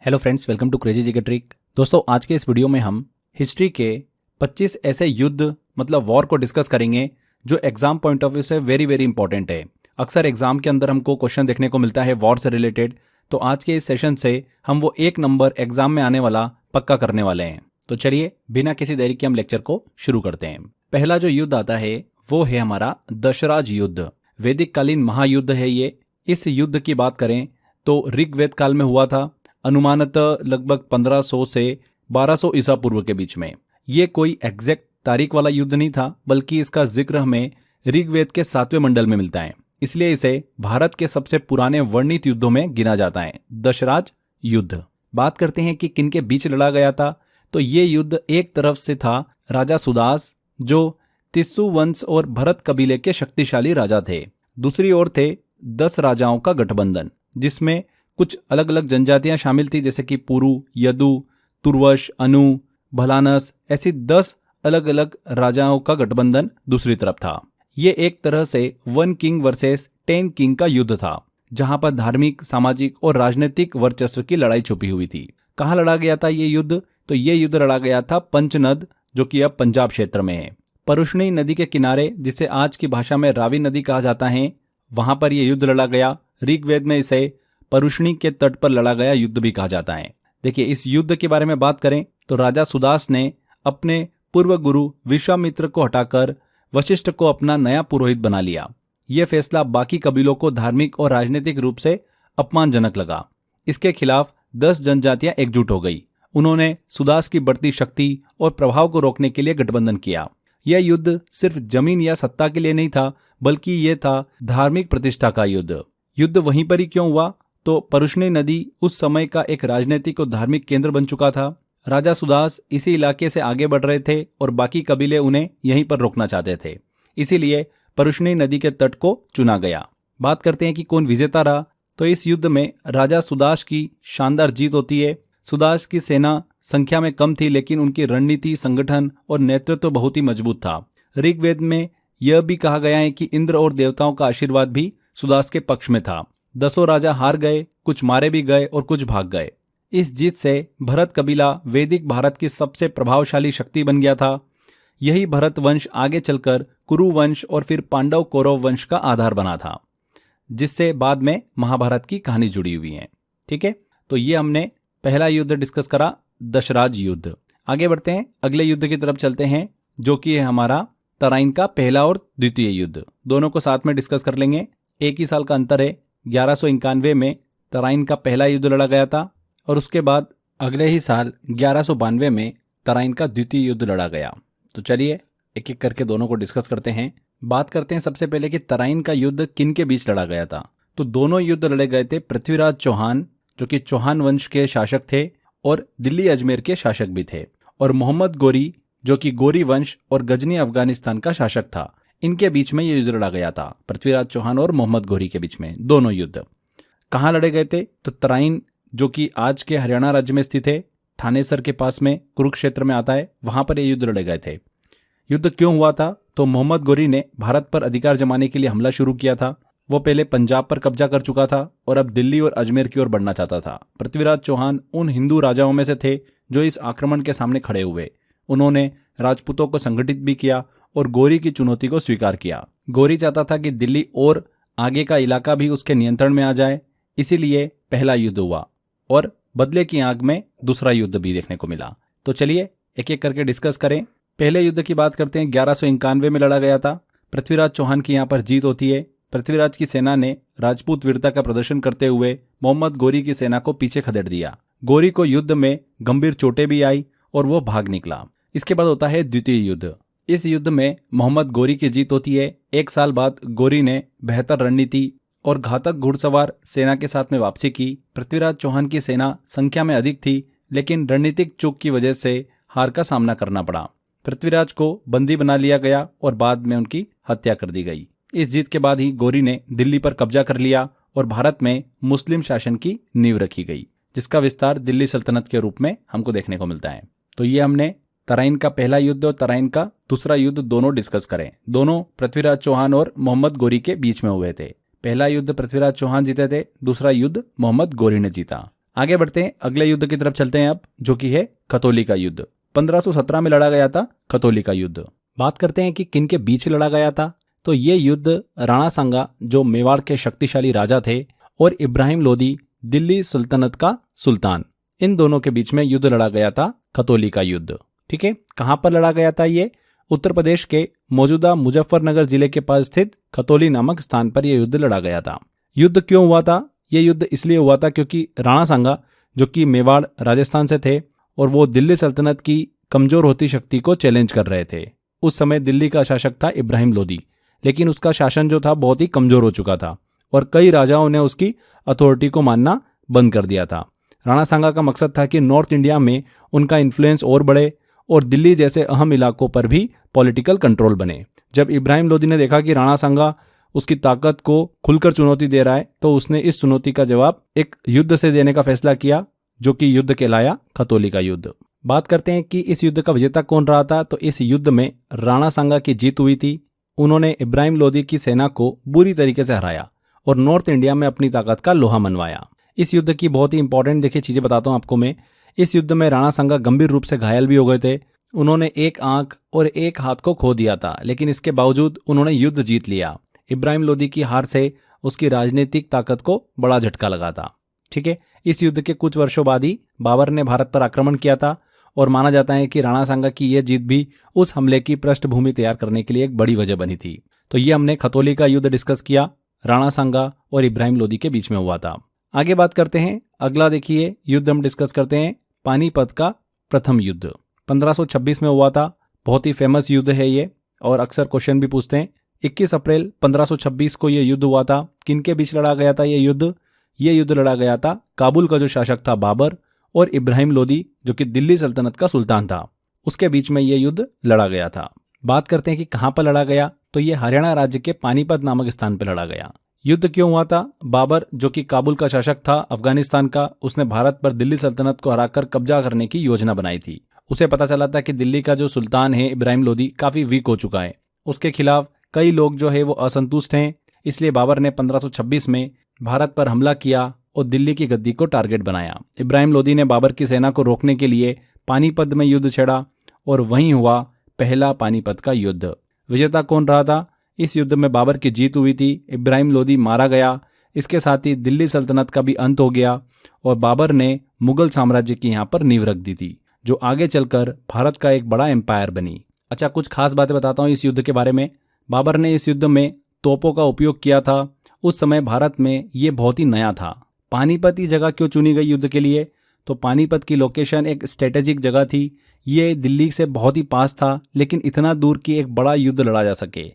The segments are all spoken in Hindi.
Hello friends, welcome to crazy GK trick. दोस्तों, आज के इस वीडियो में हम हिस्ट्री के 25 ऐसे युद्ध मतलब वॉर को डिस्कस करेंगे जो एग्जाम पॉइंट ऑफ व्यू से वेरी वेरी इंपॉर्टेंट है। अक्सर एग्जाम के अंदर हमको क्वेश्चन देखने को मिलता है वॉर से रिलेटेड, तो आज के इस सेशन से हम वो एक नंबर एग्जाम में आने वाला पक्का करने वाले हैं। तो चलिए बिना किसी देरी के हम लेक्चर को शुरू करते हैं। पहला जो युद्ध आता है वो है हमारा दशराज युद्ध। वैदिक कालीन महायुद्ध है ये। इस युद्ध की बात करें तो ऋग्वेद काल में हुआ था, अनुमानतः लगभग 1500 से 1200 ईसा पूर्व के बीच में। ये कोई एग्जैक्ट तारीख वाला युद्ध नहीं था, बल्कि इसका जिक्र हमें ऋग्वेद के 7वें मंडल में मिलता है, इसलिए इसे भारत के सबसे पुराने वर्णित युद्धों में गिना जाता है, दशराज युद्ध। बात करते हैं कि किन के बीच लड़ा गया था। तो ये युद्ध एक तरफ से था राजा सुदास, जो तिस्सु वंश और भरत कबीले के शक्तिशाली राजा थे। दूसरी ओर थे 10 राजाओं का गठबंधन, जिसमें कुछ अलग अलग जनजातियां शामिल थी, जैसे कि पुरु, यदु, तुर्वश, अनु, भलानस, ऐसी 10 अलग अलग राजाओं का गठबंधन दूसरी तरफ था। ये एक तरह से 1 किंग वर्सेस 10 किंग का युद्ध था, जहां पर धार्मिक, सामाजिक और राजनीतिक वर्चस्व की लड़ाई छुपी हुई थी। कहाँ लड़ा गया था ये युद्ध? तो ये युद्ध लड़ा गया था पंचनद, जो कि अब पंजाब क्षेत्र में है। परुष्णी नदी के किनारे, जिसे आज की भाषा में रावी नदी कहा जाता है, वहां पर यह युद्ध लड़ा गया। ऋग्वेद में इसे परुष्णी के तट पर लड़ा गया युद्ध भी कहा जाता है। देखिए, इस युद्ध के बारे में बात करें तो राजा सुदास ने अपने पूर्व गुरु विश्वामित्र को हटाकर वशिष्ठ को अपना नया पुरोहित बना लिया। यह फैसला बाकी कबीलों को धार्मिक और राजनीतिक रूप से अपमानजनक लगा। इसके खिलाफ 10 जनजातियां एकजुट हो गई। उन्होंने सुदास की बढ़ती शक्ति और प्रभाव को रोकने के लिए गठबंधन किया। यह युद्ध सिर्फ जमीन या सत्ता के लिए नहीं था, बल्कि यह था धार्मिक प्रतिष्ठा का युद्ध। युद्ध वहीं पर ही क्यों हुआ? तो परुष्णी नदी उस समय का एक राजनीतिक और धार्मिक केंद्र बन चुका था। राजा सुदास इसी इलाके से आगे बढ़ रहे थे और बाकी कबीले उन्हें यहीं पर रोकना चाहते थे। इसीलिए परुष्णी नदी के तट को चुना गया। बात करते हैं कि कौन विजेता रहा। तो इस युद्ध में राजा सुदास की शानदार जीत होती है। सुदास की सेना संख्या में कम थी, लेकिन उनकी रणनीति, संगठन और नेतृत्व बहुत ही मजबूत था। ऋग्वेद में यह भी कहा गया है कि इंद्र और देवताओं का आशीर्वाद भी सुदास के पक्ष में था। 10 राजा हार गए, कुछ मारे भी गए और कुछ भाग गए। इस जीत से भरत कबीला वैदिक भारत की सबसे प्रभावशाली शक्ति बन गया था। यही भरत वंश आगे चलकर कुरु वंश और फिर पांडव कौरव वंश का आधार बना था, जिससे बाद में महाभारत की कहानी जुड़ी हुई है। ठीक है, तो ये हमने पहला युद्ध डिस्कस करा, दशराज युद्ध। आगे बढ़ते हैं, अगले युद्ध की तरफ चलते हैं, जो कि है हमारा तराइन का पहला और द्वितीय युद्ध। दोनों को साथ में डिस्कस कर लेंगे। एक ही साल का अंतर है। 1191 में तराइन का पहला युद्ध लड़ा गया था और उसके बाद अगले ही साल 1192 में तराइन का द्वितीय युद्ध लड़ा गया। तो चलिए एक एक करके दोनों को डिस्कस करते हैं। बात करते हैं सबसे पहले कि तराइन का युद्ध किन के बीच लड़ा गया था। तो दोनों युद्ध लड़े गए थे पृथ्वीराज चौहान, जो कि चौहान वंश के शासक थे और दिल्ली अजमेर के शासक भी थे, और मोहम्मद गोरी, जो कि गोरी वंश और गजनी अफगानिस्तान का शासक था। इनके बीच में यह युद्ध लड़ा गया था, पृथ्वीराज चौहान और मोहम्मद गोरी के बीच में। दोनों युद्ध कहाँ लड़े गए थे? तो तराइन, जो कि आज के हरियाणा राज्य में स्थित है, थानेसर के पास में कुरुक्षेत्र में आता है, वहां पर यह युद्ध लड़े गए थे। युद्ध क्यों हुआ था? तो मोहम्मद गोरी ने भारत पर अधिकार जमाने के लिए हमला शुरू किया था। वो पहले पंजाब पर कब्जा कर चुका था और अब दिल्ली और अजमेर की ओर बढ़ना चाहता था। पृथ्वीराज चौहान उन हिंदू राजाओं में से थे जो इस आक्रमण के सामने खड़े हुए। उन्होंने राजपूतों को संगठित भी किया और गोरी की चुनौती को स्वीकार किया। गोरी चाहता था कि दिल्ली और आगे का इलाका भी उसके नियंत्रण में आ जाए, इसीलिए पहला युद्ध हुआ और बदले की आंख में दूसरा युद्ध भी देखने को मिला। तो चलिए एक एक करके डिस्कस करें। पहले युद्ध की बात करते हैं। 1191 में लड़ा गया था। पृथ्वीराज चौहान की यहाँ पर जीत होती है। पृथ्वीराज की सेना ने राजपूत वीरता का प्रदर्शन करते हुए मोहम्मद गोरी की सेना को पीछे खदेड़ दिया। गोरी को युद्ध में गंभीर चोटें भी आई और वो भाग निकला। इसके बाद होता है द्वितीय युद्ध। इस युद्ध में मोहम्मद गोरी की जीत होती है। 1 साल बाद गोरी ने बेहतर रणनीति और घातक घुड़सवार सेना के साथ में वापसी की। पृथ्वीराज चौहान की सेना संख्या में अधिक थी, लेकिन रणनीतिक चूक की वजह से हार का सामना करना पड़ा। पृथ्वीराज को बंदी बना लिया गया और बाद में उनकी हत्या कर दी गई। इस जीत के बाद ही गोरी ने दिल्ली पर कब्जा कर लिया और भारत में मुस्लिम शासन की नींव रखी गई, जिसका विस्तार दिल्ली सल्तनत के रूप में हमको देखने को मिलता है। तो ये हमने तराइन का पहला युद्ध और तराइन का दूसरा युद्ध दोनों डिस्कस करें। दोनों पृथ्वीराज चौहान और मोहम्मद गोरी के बीच में हुए थे। पहला युद्ध पृथ्वीराज चौहान जीते थे, दूसरा युद्ध मोहम्मद गोरी ने जीता। आगे बढ़ते हैं, अगले युद्ध की तरफ चलते हैं अब, जो कि है खतौली का युद्ध। 1517 में लड़ा गया था खतौली का युद्ध। बात करते हैं कि किन के बीच लड़ा गया था। तो ये युद्ध राणा सांगा जो मेवाड़ के शक्तिशाली राजा थे और इब्राहिम लोदी दिल्ली सुल्तानत का सुल्तान, इन दोनों के बीच में युद्ध लड़ा गया था खतौली का युद्ध। ठीक है, कहां पर लड़ा गया था ये? उत्तर प्रदेश के मौजूदा मुजफ्फरनगर जिले के पास स्थित खतौली नामक स्थान पर यह युद्ध लड़ा गया था। युद्ध क्यों हुआ था? यह युद्ध इसलिए हुआ था क्योंकि राणा सांगा जो कि मेवाड़ राजस्थान से थे और वो दिल्ली सल्तनत की कमजोर होती शक्ति को चैलेंज कर रहे थे। उस समय दिल्ली का शासक था इब्राहिम लोदी, लेकिन उसका शासन जो था बहुत ही कमजोर हो चुका था और कई राजाओं ने उसकी अथॉरिटी को मानना बंद कर दिया था। राणा सांगा का मकसद था कि नॉर्थ इंडिया में उनका इन्फ्लुएंस और बढ़े और दिल्ली जैसे अहम इलाकों पर भी पॉलिटिकल कंट्रोल बने। जब इब्राहिम लोदी ने देखा कि राणा सांगा उसकी ताकत को खुलकर चुनौती दे रहा है, तो उसने इस चुनौती का जवाब एक युद्ध से देने का फैसला किया, जो कि युद्ध कहलाया खतौली का युद्ध। बात करते हैं कि इस युद्ध का विजेता कौन रहा था। तो इस युद्ध में राणा सांगा की जीत हुई थी। उन्होंने इब्राहिम लोदी की सेना को बुरी तरीके से हराया और नॉर्थ इंडिया में अपनी ताकत का लोहा मनवाया। इस युद्ध की बहुत ही इंपॉर्टेंट देखिए चीजें बताता हूं आपको मैं। इस युद्ध में राणा सांगा गंभीर रूप से घायल भी हो गए थे। उन्होंने एक आंख और एक हाथ को खो दिया था, लेकिन इसके बावजूद उन्होंने युद्ध जीत लिया। इब्राहिम लोदी की हार से उसकी राजनीतिक ताकत को बड़ा झटका लगा था। ठीक है, इस युद्ध के कुछ वर्षों बाद ही बाबर ने भारत पर आक्रमण किया था और माना जाता है कि राणा सांगा की यह जीत भी उस हमले की पृष्ठभूमि तैयार करने के लिए एक बड़ी वजह बनी थी। तो ये हमने खतौली का युद्ध डिस्कस किया, राणा सांगा और इब्राहिम लोदी के बीच में हुआ था। आगे बात करते हैं, अगला देखिए युद्ध हम डिस्कस करते हैं पानीपत का प्रथम युद्ध। 1526 में हुआ था। बहुत ही फेमस युद्ध है ये और अक्सर क्वेश्चन भी पूछते हैं। 21 अप्रैल 1526 को यह युद्ध हुआ था। किनके बीच लड़ा गया था ये युद्ध? ये युद्ध लड़ा गया था काबुल का जो शासक था बाबर और इब्राहिम लोदी जो कि दिल्ली सल्तनत का सुल्तान था, उसके बीच में यह युद्ध लड़ा गया था। बात करते हैं कि कहां पर लड़ा गया। तो यह हरियाणा राज्य के पानीपत नामक स्थान पर लड़ा गया। युद्ध क्यों हुआ था? बाबर जो कि काबुल का शासक था अफगानिस्तान का, उसने भारत पर दिल्ली सल्तनत को हराकर कब्जा करने की योजना बनाई थी। उसे पता चला था कि दिल्ली का जो सुल्तान है इब्राहिम लोदी काफी वीक हो चुका है, उसके खिलाफ कई लोग जो है वो असंतुष्ट हैं। इसलिए बाबर ने 1526 में भारत पर हमला किया और दिल्ली की गद्दी को टारगेट बनाया। इब्राहिम लोदी ने बाबर की सेना को रोकने के लिए पानीपत में युद्ध छेड़ा और वहीं हुआ पहला पानीपत का युद्ध। विजेता कौन रहा था? इस युद्ध में बाबर की जीत हुई थी, इब्राहिम लोदी मारा गया। इसके साथ ही दिल्ली सल्तनत का भी अंत हो गया और बाबर ने मुगल साम्राज्य की यहाँ पर नींव रख दी थी, जो आगे चलकर भारत का एक बड़ा एम्पायर बनी। अच्छा, कुछ खास बातें बताता हूँ इस युद्ध के बारे में। बाबर ने इस युद्ध में तोपों का उपयोग किया था। उस समय भारत में ये बहुत ही नया था। पानीपत की जगह क्यों चुनी गई युद्ध के लिए? तो पानीपत की लोकेशन एक स्ट्रेटेजिक जगह थी। ये दिल्ली से बहुत ही पास था, लेकिन इतना दूर कि एक बड़ा युद्ध लड़ा जा सके।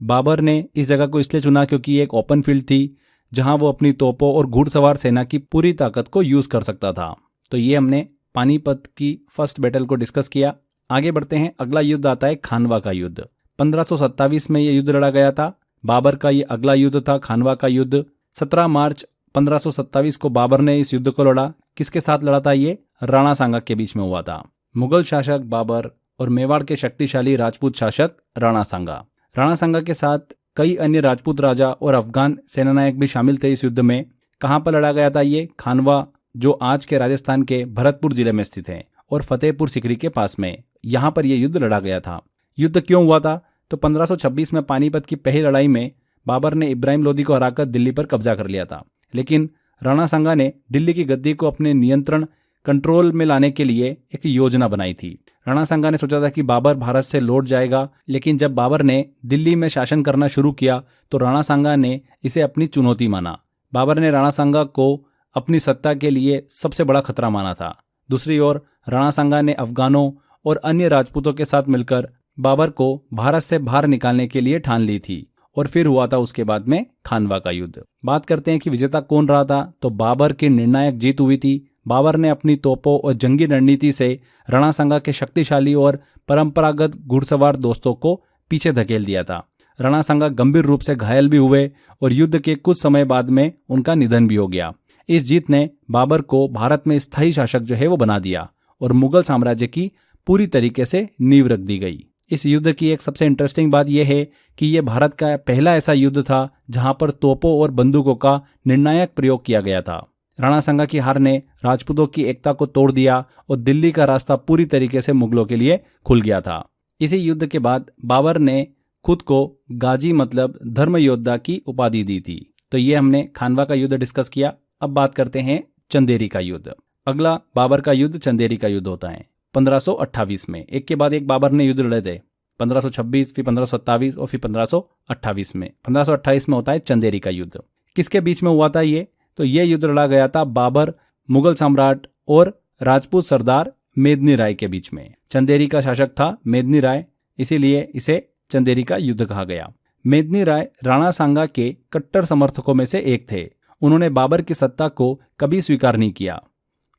बाबर ने इस जगह को इसलिए चुना क्योंकि ये एक ओपन फील्ड थी जहां वो अपनी तोपों और घुड़सवार सेना की पूरी ताकत को यूज कर सकता था। तो ये हमने पानीपत की फर्स्ट बैटल को डिस्कस किया। आगे बढ़ते हैं, अगला युद्ध आता है खानवा का युद्ध। 1527 में यह युद्ध लड़ा गया था। बाबर का ये अगला युद्ध था खानवा का युद्ध। 17 मार्च 1527 को बाबर ने इस युद्ध को लड़ा। किसके साथ लड़ा था ये? राणा सांगा के बीच में हुआ था। मुगल शासक बाबर और मेवाड़ के शक्तिशाली राजपूत शासक राणा सांगा। राणा सांगा के साथ कई अन्य राजपूत राजा और अफगान सेनानायक भी शामिल थे इस युद्ध में। कहां पर लड़ा गया था ये? खानवा, जो आज के राजस्थान के भरतपुर जिले में स्थित है और फतेहपुर सिकरी के पास में, यहां पर यह युद्ध लड़ा गया था। युद्ध क्यों हुआ था? तो 1526 में पानीपत की पहली लड़ाई में बाबर ने इब्राहिम लोदी को हराकर दिल्ली पर कब्जा कर लिया था, लेकिन राणा सांगा ने दिल्ली की गद्दी को अपने नियंत्रण कंट्रोल में लाने के लिए एक योजना बनाई थी। राणा सांगा ने सोचा था कि बाबर भारत से लौट जाएगा, लेकिन जब बाबर ने दिल्ली में शासन करना शुरू किया तो राणा सांगा ने इसे अपनी चुनौती माना। बाबर ने राणा सांगा को अपनी सत्ता के लिए सबसे बड़ा खतरा माना था। दूसरी ओर राणा सांगा ने अफगानों और अन्य राजपूतों के साथ मिलकर बाबर को भारत से बाहर निकालने के लिए ठान ली थी और फिर हुआ था उसके बाद में खानवा का युद्ध। बात करते हैं कि विजेता कौन रहा था। तो बाबर की निर्णायक जीत हुई थी। बाबर ने अपनी तोपों और जंगी रणनीति से राणा सांगा के शक्तिशाली और परंपरागत घुड़सवार दोस्तों को पीछे धकेल दिया था। राणा सांगा गंभीर रूप से घायल भी हुए और युद्ध के कुछ समय बाद में उनका निधन भी हो गया। इस जीत ने बाबर को भारत में स्थायी शासक जो है वो बना दिया और मुगल साम्राज्य की पूरी तरीके से नींव रख दी गई। इस युद्ध की एक सबसे इंटरेस्टिंग बात यह है कि यह भारत का पहला ऐसा युद्ध था जहां पर तोपों और बंदूकों का निर्णायक प्रयोग किया गया था। राणा सांगा की हार ने राजपूतों की एकता को तोड़ दिया और दिल्ली का रास्ता पूरी तरीके से मुगलों के लिए खुल गया था। इसी युद्ध के बाद बाबर ने खुद को गाजी मतलब धर्म योद्धा की उपाधि दी थी। तो ये हमने खानवा का युद्ध डिस्कस किया। अब बात करते हैं चंदेरी का युद्ध। अगला बाबर का युद्ध चंदेरी का युद्ध होता है 1528 में। एक के बाद एक बाबर ने युद्ध लड़े थे, 1526, फिर 1527 और फिर 1528 में। 1528 में होता है चंदेरी का युद्ध। किसके बीच में हुआ था ये? तो ये युद्ध लड़ा गया था बाबर, मुगल सम्राट और राजपूत सरदार मेदिनी राय के बीच में। चंदेरी का शासक था मेदिनी राय, इसीलिए इसे चंदेरी का युद्ध कहा गया। मेदिनी राय राणा सांगा के कट्टर समर्थकों में से एक थे। उन्होंने बाबर की सत्ता को कभी स्वीकार नहीं किया।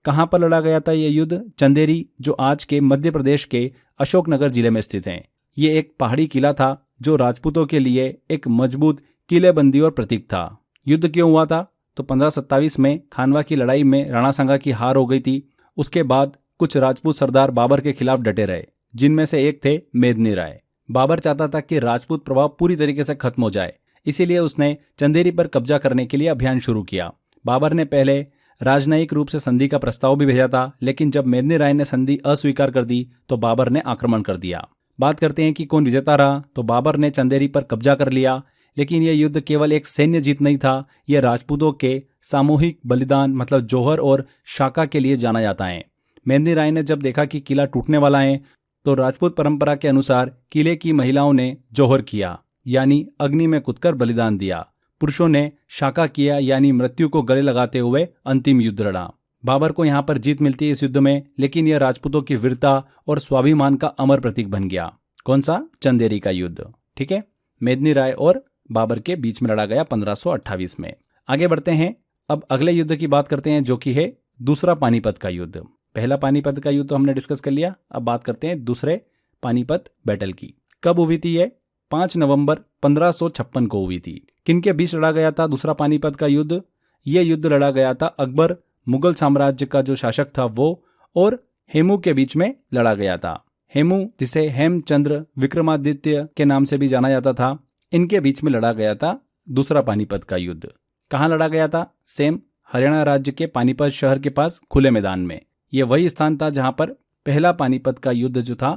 कहां पर लड़ा गया था यह युद्ध? चंदेरी, जो आज के मध्य प्रदेश के अशोकनगर जिले में स्थित है। ये एक पहाड़ी किला था जो राजपूतों के लिए एक मजबूत किलेबंदी और प्रतीक था। युद्ध क्यों हुआ था? तो 1527 में खानवा की लड़ाई में राणा सांगा की हार हो गई थी। उसके बाद कुछ राजपूत सरदार बाबर के खिलाफ डटे रहे, जिनमें से एक थे मेदिनी राय। बाबर चाहता था कि राजपूत प्रभाव पूरी तरीके से खत्म हो जाए, इसीलिए उसने चंदेरी पर कब्जा करने के लिए अभियान शुरू किया। बाबर ने पहले राजनयिक रूप से संधि का प्रस्ताव भी भेजा था, लेकिन जब मेदिनी राय ने संधि अस्वीकार कर दी तो बाबर ने आक्रमण कर दिया। बात करते हैं कि कौन विजेता रहा। तो बाबर ने चंदेरी पर कब्जा कर लिया, लेकिन यह युद्ध केवल एक सैन्य जीत नहीं था, यह राजपूतों के सामूहिक बलिदान मतलब जौहर और शाका के लिए जाना जाता है। मेदिनी राय ने जब देखा कि किला टूटने वाला है तो राजपूत परंपरा के अनुसार किले की महिलाओं ने जौहर किया, यानी अग्नि में कूदकर बलिदान दिया। पुरुषों ने शाका किया, यानी मृत्यु को गले लगाते हुए अंतिम युद्ध लड़ा। बाबर को यहाँ पर जीत मिलती है इस युद्ध में, लेकिन यह राजपूतों की वीरता और स्वाभिमान का अमर प्रतीक बन गया। कौन सा? चंदेरी का युद्ध। ठीक है, मेदिनी राय और बाबर के बीच में लड़ा गया 1528 में। आगे बढ़ते हैं, अब अगले युद्ध की बात करते हैं, जो कि है दूसरा पानीपत का युद्ध। पहला पानीपत का युद्ध तो हमने डिस्कस कर लिया। अब बात करते हैं दूसरे पानीपत बैटल की। कब हुई थी ये? 5 नवंबर 1556 को हुई थी। किनके बीच लड़ा गया था दूसरा पानीपत का युद्ध? यह युद्ध लड़ा गया था अकबर, मुगल साम्राज्य का जो शासक था वो, और हेमू के बीच में लड़ा गया था। हेमू, जिसे हेमचंद्र विक्रमादित्य के नाम से भी जाना जाता था, इनके बीच में लड़ा गया था दूसरा पानीपत का युद्ध। कहाँ लड़ा गया था? सेम हरियाणा राज्य के पानीपत शहर के पास खुले मैदान में। यह वही स्थान था जहां पर पहला पानीपत का युद्ध जो था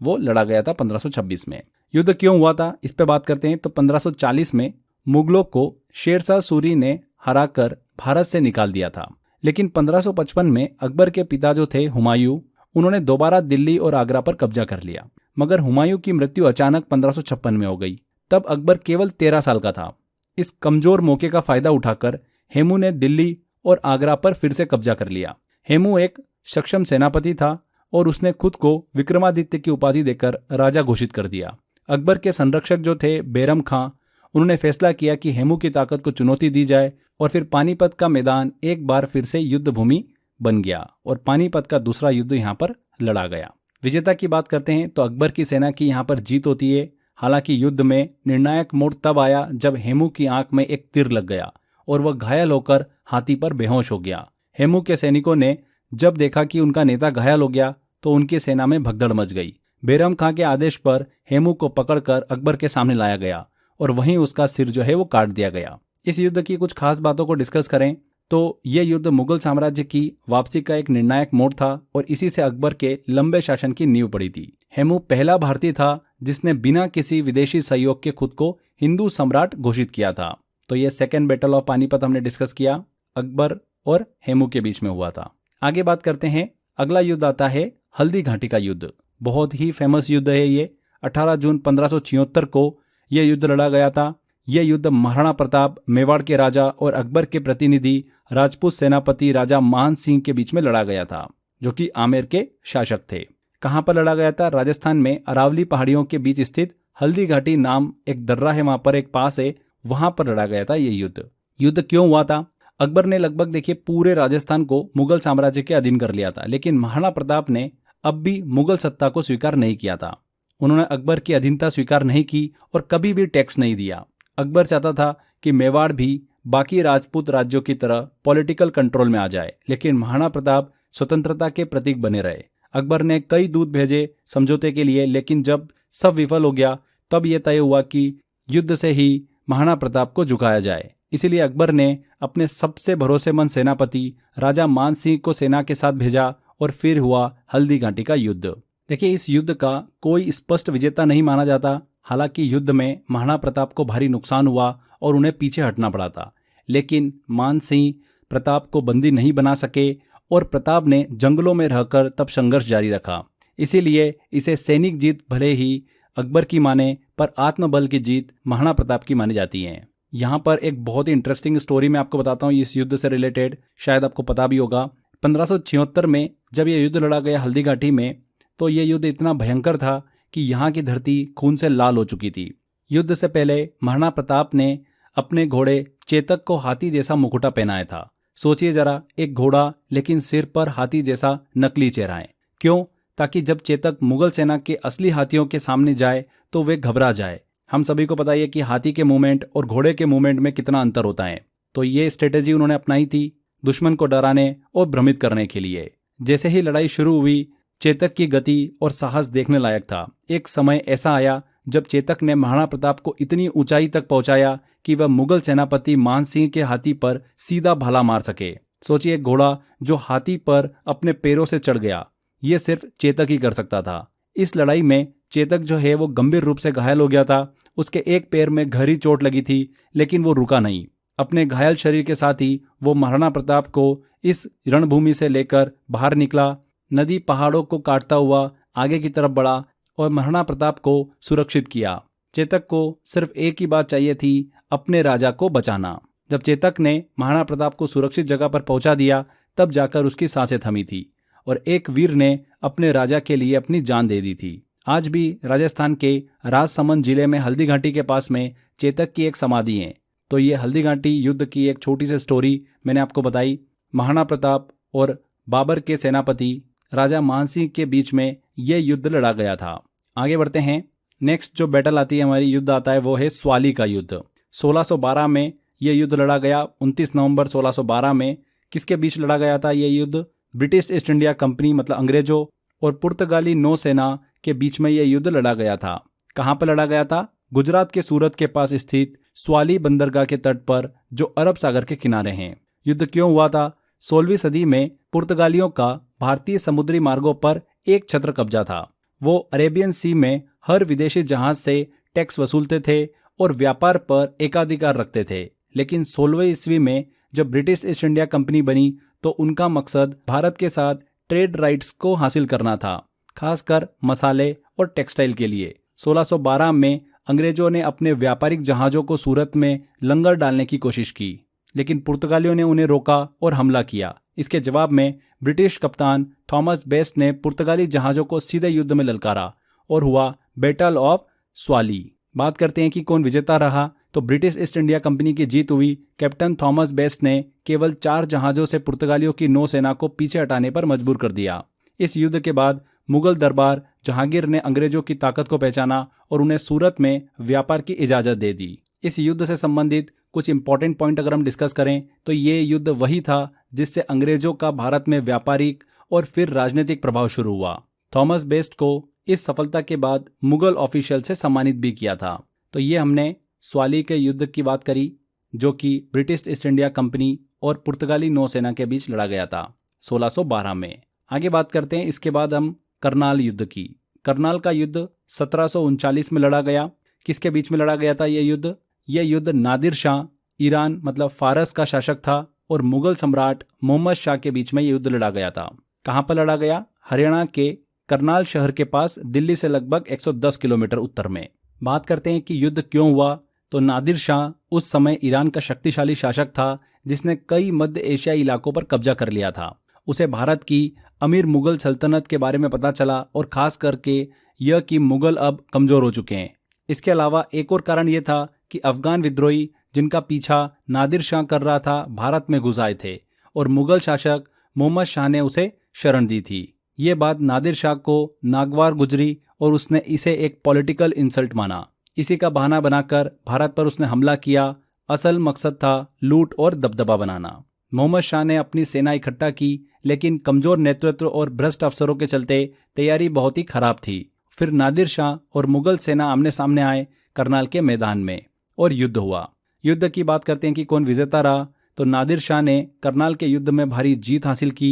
वो लड़ा गया था 1526 में। युद्ध क्यों हुआ था इस पे बात करते हैं। तो 1540 में मुगलों को शेरशाह सूरी ने हराकर भारत से निकाल दिया था, लेकिन 1555 में अकबर के पिता जो थे हुमायूं, उन्होंने दोबारा दिल्ली और आगरा पर कब्जा कर लिया। मगर हुमायूं की मृत्यु अचानक 1556 में हो गई। तब अकबर केवल 13 साल का था। इस कमजोर मौके का फायदा उठाकर हेमू ने दिल्ली और आगरा पर फिर से कब्जा कर लिया। हेमू एक सक्षम सेनापति था और उसने खुद को विक्रमादित्य की उपाधि देकर राजा घोषित कर दिया। अकबर के संरक्षक जो थे बैरम खां, उन्होंने फैसला किया कि हेमू की ताकत को चुनौती दी जाए, और फिर पानीपत का मैदान एक बार फिर से युद्ध भूमि बन गया और पानीपत का दूसरा युद्ध यहाँ पर लड़ा गया। विजेता की बात करते हैं तो अकबर की सेना की यहाँ पर जीत होती है। हालांकि युद्ध में निर्णायक मोड़ तब आया जब हेमू की आंख में एक तीर लग गया और वह घायल होकर हाथी पर बेहोश हो गया। हेमू के सैनिकों ने जब देखा कि उनका नेता घायल हो गया तो उनकी सेना में भगदड़ मच गई। बैरम खां के आदेश पर हेमू को पकड़कर अकबर के सामने लाया गया और वहीं उसका सिर जो है वो काट दिया गया। इस युद्ध की कुछ खास बातों को डिस्कस करें तो यह युद्ध मुगल साम्राज्य की वापसी का एक निर्णायक मोड़ था और इसी से अकबर के लंबे शासन की नींव पड़ी थी। हेमू पहला भारतीय था जिसने बिना किसी विदेशी सहयोग के खुद को हिंदू सम्राट घोषित किया था। तो यह सेकेंड बैटल ऑफ पानीपत हमने डिस्कस किया, अकबर और हेमू के बीच में हुआ था। आगे बात करते हैं, अगला युद्ध आता है हल्दी घाटी का युद्ध। बहुत ही फेमस युद्ध है ये। 18 जून 1576 को यह युद्ध लड़ा गया था। यह युद्ध महाराणा प्रताप, मेवाड़ के राजा और अकबर के प्रतिनिधि राजपूत सेनापति राजा मान सिंह के बीच में लड़ा गया था, जो कि आमेर के शासक थे। कहां पर लड़ा गया था? राजस्थान में अरावली पहाड़ियों के बीच स्थित हल्दी घाटी नाम एक दर्रा है, वहां पर एक पास है, वहां पर लड़ा गया था यह युद्ध। युद्ध क्यों हुआ था? अकबर ने लगभग देखिए पूरे राजस्थान को मुगल साम्राज्य के अधीन कर लिया था, लेकिन महाराणा प्रताप ने अब भी मुगल सत्ता को स्वीकार नहीं किया था। उन्होंने अकबर की अधीनता स्वीकार नहीं की और कभी भी टैक्स नहीं दिया। अकबर चाहता था कि मेवाड़ भी बाकी राजपूत राज्यों की तरह पॉलिटिकल कंट्रोल में आ जाए, लेकिन महाराणा प्रताप स्वतंत्रता के प्रतीक बने रहे। अकबर ने कई दूत भेजे समझौते के लिए, लेकिन जब सब विफल हो गया तब यह तय हुआ कि युद्ध से ही महाराणा प्रताप को झुकाया जाए। इसीलिए अकबर ने अपने सबसे भरोसेमंद सेनापति राजा मान सिंह को सेना के साथ भेजा और फिर हुआ हल्दी घाटी का युद्ध। देखिए, इस युद्ध का कोई स्पष्ट विजेता नहीं माना जाता। हालांकि युद्ध में महाराणा प्रताप को भारी नुकसान हुआ और उन्हें पीछे हटना पड़ा था, लेकिन मान सिंह प्रताप को बंदी नहीं बना सके और प्रताप ने जंगलों में रहकर तब संघर्ष जारी रखा। इसीलिए इसे सैनिक जीत भले ही अकबर की माने, पर आत्मबल की जीत महाराणा प्रताप की मानी जाती है। यहाँ पर एक बहुत ही इंटरेस्टिंग स्टोरी मैं आपको बताता हूँ इस युद्ध से रिलेटेड, शायद आपको पता भी होगा। 1576 में जब यह युद्ध लड़ा गया हल्दी घाटी में, तो यह युद्ध इतना भयंकर था कि यहाँ की धरती खून से लाल हो चुकी थी। युद्ध से पहले महाराणा प्रताप ने अपने घोड़े चेतक को हाथी जैसा मुकुटा पहनाया था। सोचिए जरा, एक घोड़ा लेकिन सिर पर हाथी जैसा नकली चेहराएं। क्यों? ताकि जब चेतक मुगल सेना के असली हाथियों के सामने जाए तो वे घबरा जाए। हम सभी को पता है कि हाथी के मूवमेंट और घोड़े के मूवमेंट में कितना अंतर होता है। तो ये स्ट्रेटेजी उन्होंने अपनाई थी दुश्मन को डराने और भ्रमित करने के लिए। जैसे ही लड़ाई शुरू हुई, चेतक की गति और साहस देखने लायक था। एक समय ऐसा आया जब चेतक ने महाराणा प्रताप को इतनी ऊंचाई तक पहुंचाया कि वह मुगल सेनापति मान सिंह के हाथी पर सीधा भाला मार सके। सोचिए, एक घोड़ा जो हाथी पर अपने पैरों से चढ़ गया, यह सिर्फ चेतक ही कर सकता था। इस लड़ाई में चेतक जो है वो गंभीर रूप से घायल हो गया था। उसके एक पैर में गहरी चोट लगी थी, लेकिन वो रुका नहीं। अपने घायल शरीर के साथ ही वो महाराणा प्रताप को इस रणभूमि से लेकर बाहर निकला। नदी पहाड़ों को काटता हुआ आगे की तरफ बढ़ा और महाराणा प्रताप को सुरक्षित किया। चेतक को सिर्फ एक ही बात चाहिए थी, अपने राजा को बचाना। जब चेतक ने महाराणा प्रताप को सुरक्षित जगह पर पहुंचा दिया, तब जाकर उसकी सांसें थमी थी और एक वीर ने अपने राजा के लिए अपनी जान दे दी थी। आज भी राजस्थान के राजसमंद जिले में हल्दी घाटी के पास में चेतक की एक समाधि है। तो ये हल्दी घाटी युद्ध की एक छोटी सी स्टोरी मैंने आपको बताई। महाराणा प्रताप और बाबर के सेनापति राजा मान सिंह के बीच में यह युद्ध लड़ा गया था। आगे बढ़ते हैं। नेक्स्ट जो बैटल आती है हमारी, युद्ध आता है, वो है स्वाली का युद्ध। 1612 में यह युद्ध लड़ा गया। 29 नवंबर 1612 में किसके बीच लड़ा गया था यह युद्ध? ब्रिटिश ईस्ट इंडिया कंपनी मतलब अंग्रेजों और पुर्तगाली नौसेना के बीच में यह युद्ध लड़ा गया था। कहाँ पर लड़ा गया था? गुजरात के सूरत के पास स्थित स्वाली बंदरगाह के तट पर, जो अरब सागर के किनारे हैं। युद्ध क्यों हुआ था? 16वीं सदी में पुर्तगालियों का भारतीय समुद्री मार्गों पर एक छत्र कब्जा था। वो अरेबियन सी में हर विदेशी जहाज से टैक्स वसूलते थे और व्यापार पर एकाधिकार रखते थे। लेकिन 16वीं ईस्वी में जब ब्रिटिश ईस्ट इंडिया कंपनी बनी, तो उनका मकसद भारत के साथ ट्रेड राइट्स को हासिल करना था, खासकर मसाले और टेक्सटाइल के लिए। 1612 में अंग्रेजों ने अपने व्यापारिक जहाज़ों को सूरत में लंगर डालने की कोशिश की, लेकिन पुर्तगालियों ने उन्हें रोका और हमला किया। इसके जवाब में ब्रिटिश कप्तान थॉमस बेस्ट ने पुर्तगाली जहाज़ों को सीधे युद्ध में ललकारा और हुआ बैटल ऑफ स्वाली। बात करते हैं कि कौन विजेता रहा। तो ब्रिटिश ईस्ट इंडिया कंपनी की जीत हुई। कैप्टन थॉमस बेस्ट ने केवल 4 जहाज़ों से पुर्तगालियों की नौसेना को पीछे हटाने पर मजबूर कर दिया। इस युद्ध के बाद मुगल दरबार जहांगीर ने अंग्रेजों की ताकत को पहचाना और उन्हें सूरत में व्यापार की इजाज़त दे दी। इस युद्ध से संबंधित कुछ इंपॉर्टेंट पॉइंट अगर हम डिस्कस करें, तो ये युद्ध वही था जिससे अंग्रेजों का भारत में व्यापारिक और फिर राजनीतिक प्रभाव शुरू हुआ। थॉमस बेस्ट को इस सफलता के बाद मुगल ऑफिशियल से सम्मानित भी किया था। तो ये हमने स्वाली के युद्ध की बात करी, जो कि ब्रिटिश ईस्ट इंडिया कंपनी और पुर्तगाली नौसेना के बीच लड़ा गया था 1612 में। आगे बात करते हैं इसके बाद हम करनाल युद्ध की। करनाल का युद्ध 1739 में लड़ा गया। किसके बीच में लड़ा गया था यह युद्ध? यह युद्ध नादिर शाह, ईरान मतलब फारस का शासक था, और मुगल सम्राट मोहम्मद शाह के बीच में यह युद्ध लड़ा गया था। कहाँ पर लड़ा गया? हरियाणा के करनाल शहर के पास, दिल्ली से लगभग 110 किलोमीटर उत्तर में। बात करते हैं कि युद्ध क्यों हुआ। तो नादिर शाह उस समय ईरान का शक्तिशाली शासक था, जिसने कई मध्य एशियाई इलाकों पर कब्जा कर लिया था। उसे भारत की अमीर मुगल सल्तनत के बारे में पता चला, और खास करके यह कि मुगल अब कमजोर हो चुके हैं। इसके अलावा एक और कारण यह था कि अफगान विद्रोही जिनका पीछा नादिर शाह कर रहा था, भारत में घुस आए थे और मुगल शासक मोहम्मद शाह ने उसे शरण दी थी। ये बात नादिर शाह को नागवार गुजरी और उसने इसे एक पॉलिटिकल इंसल्ट माना। इसी का बहाना बनाकर भारत पर उसने हमला किया। असल मकसद था लूट और दबदबा बनाना। मोहम्मद शाह ने अपनी सेना इकट्ठा की, लेकिन कमजोर नेतृत्व और भ्रष्ट अफसरों के चलते तैयारी बहुत ही खराब थी। फिर नादिर शाह और मुगल सेना आमने सामने आए करनाल के मैदान में और युद्ध हुआ। युद्ध की बात करते हैं कि कौन विजेता रहा, तो नादिर शाह ने करनाल के युद्ध में भारी जीत हासिल की।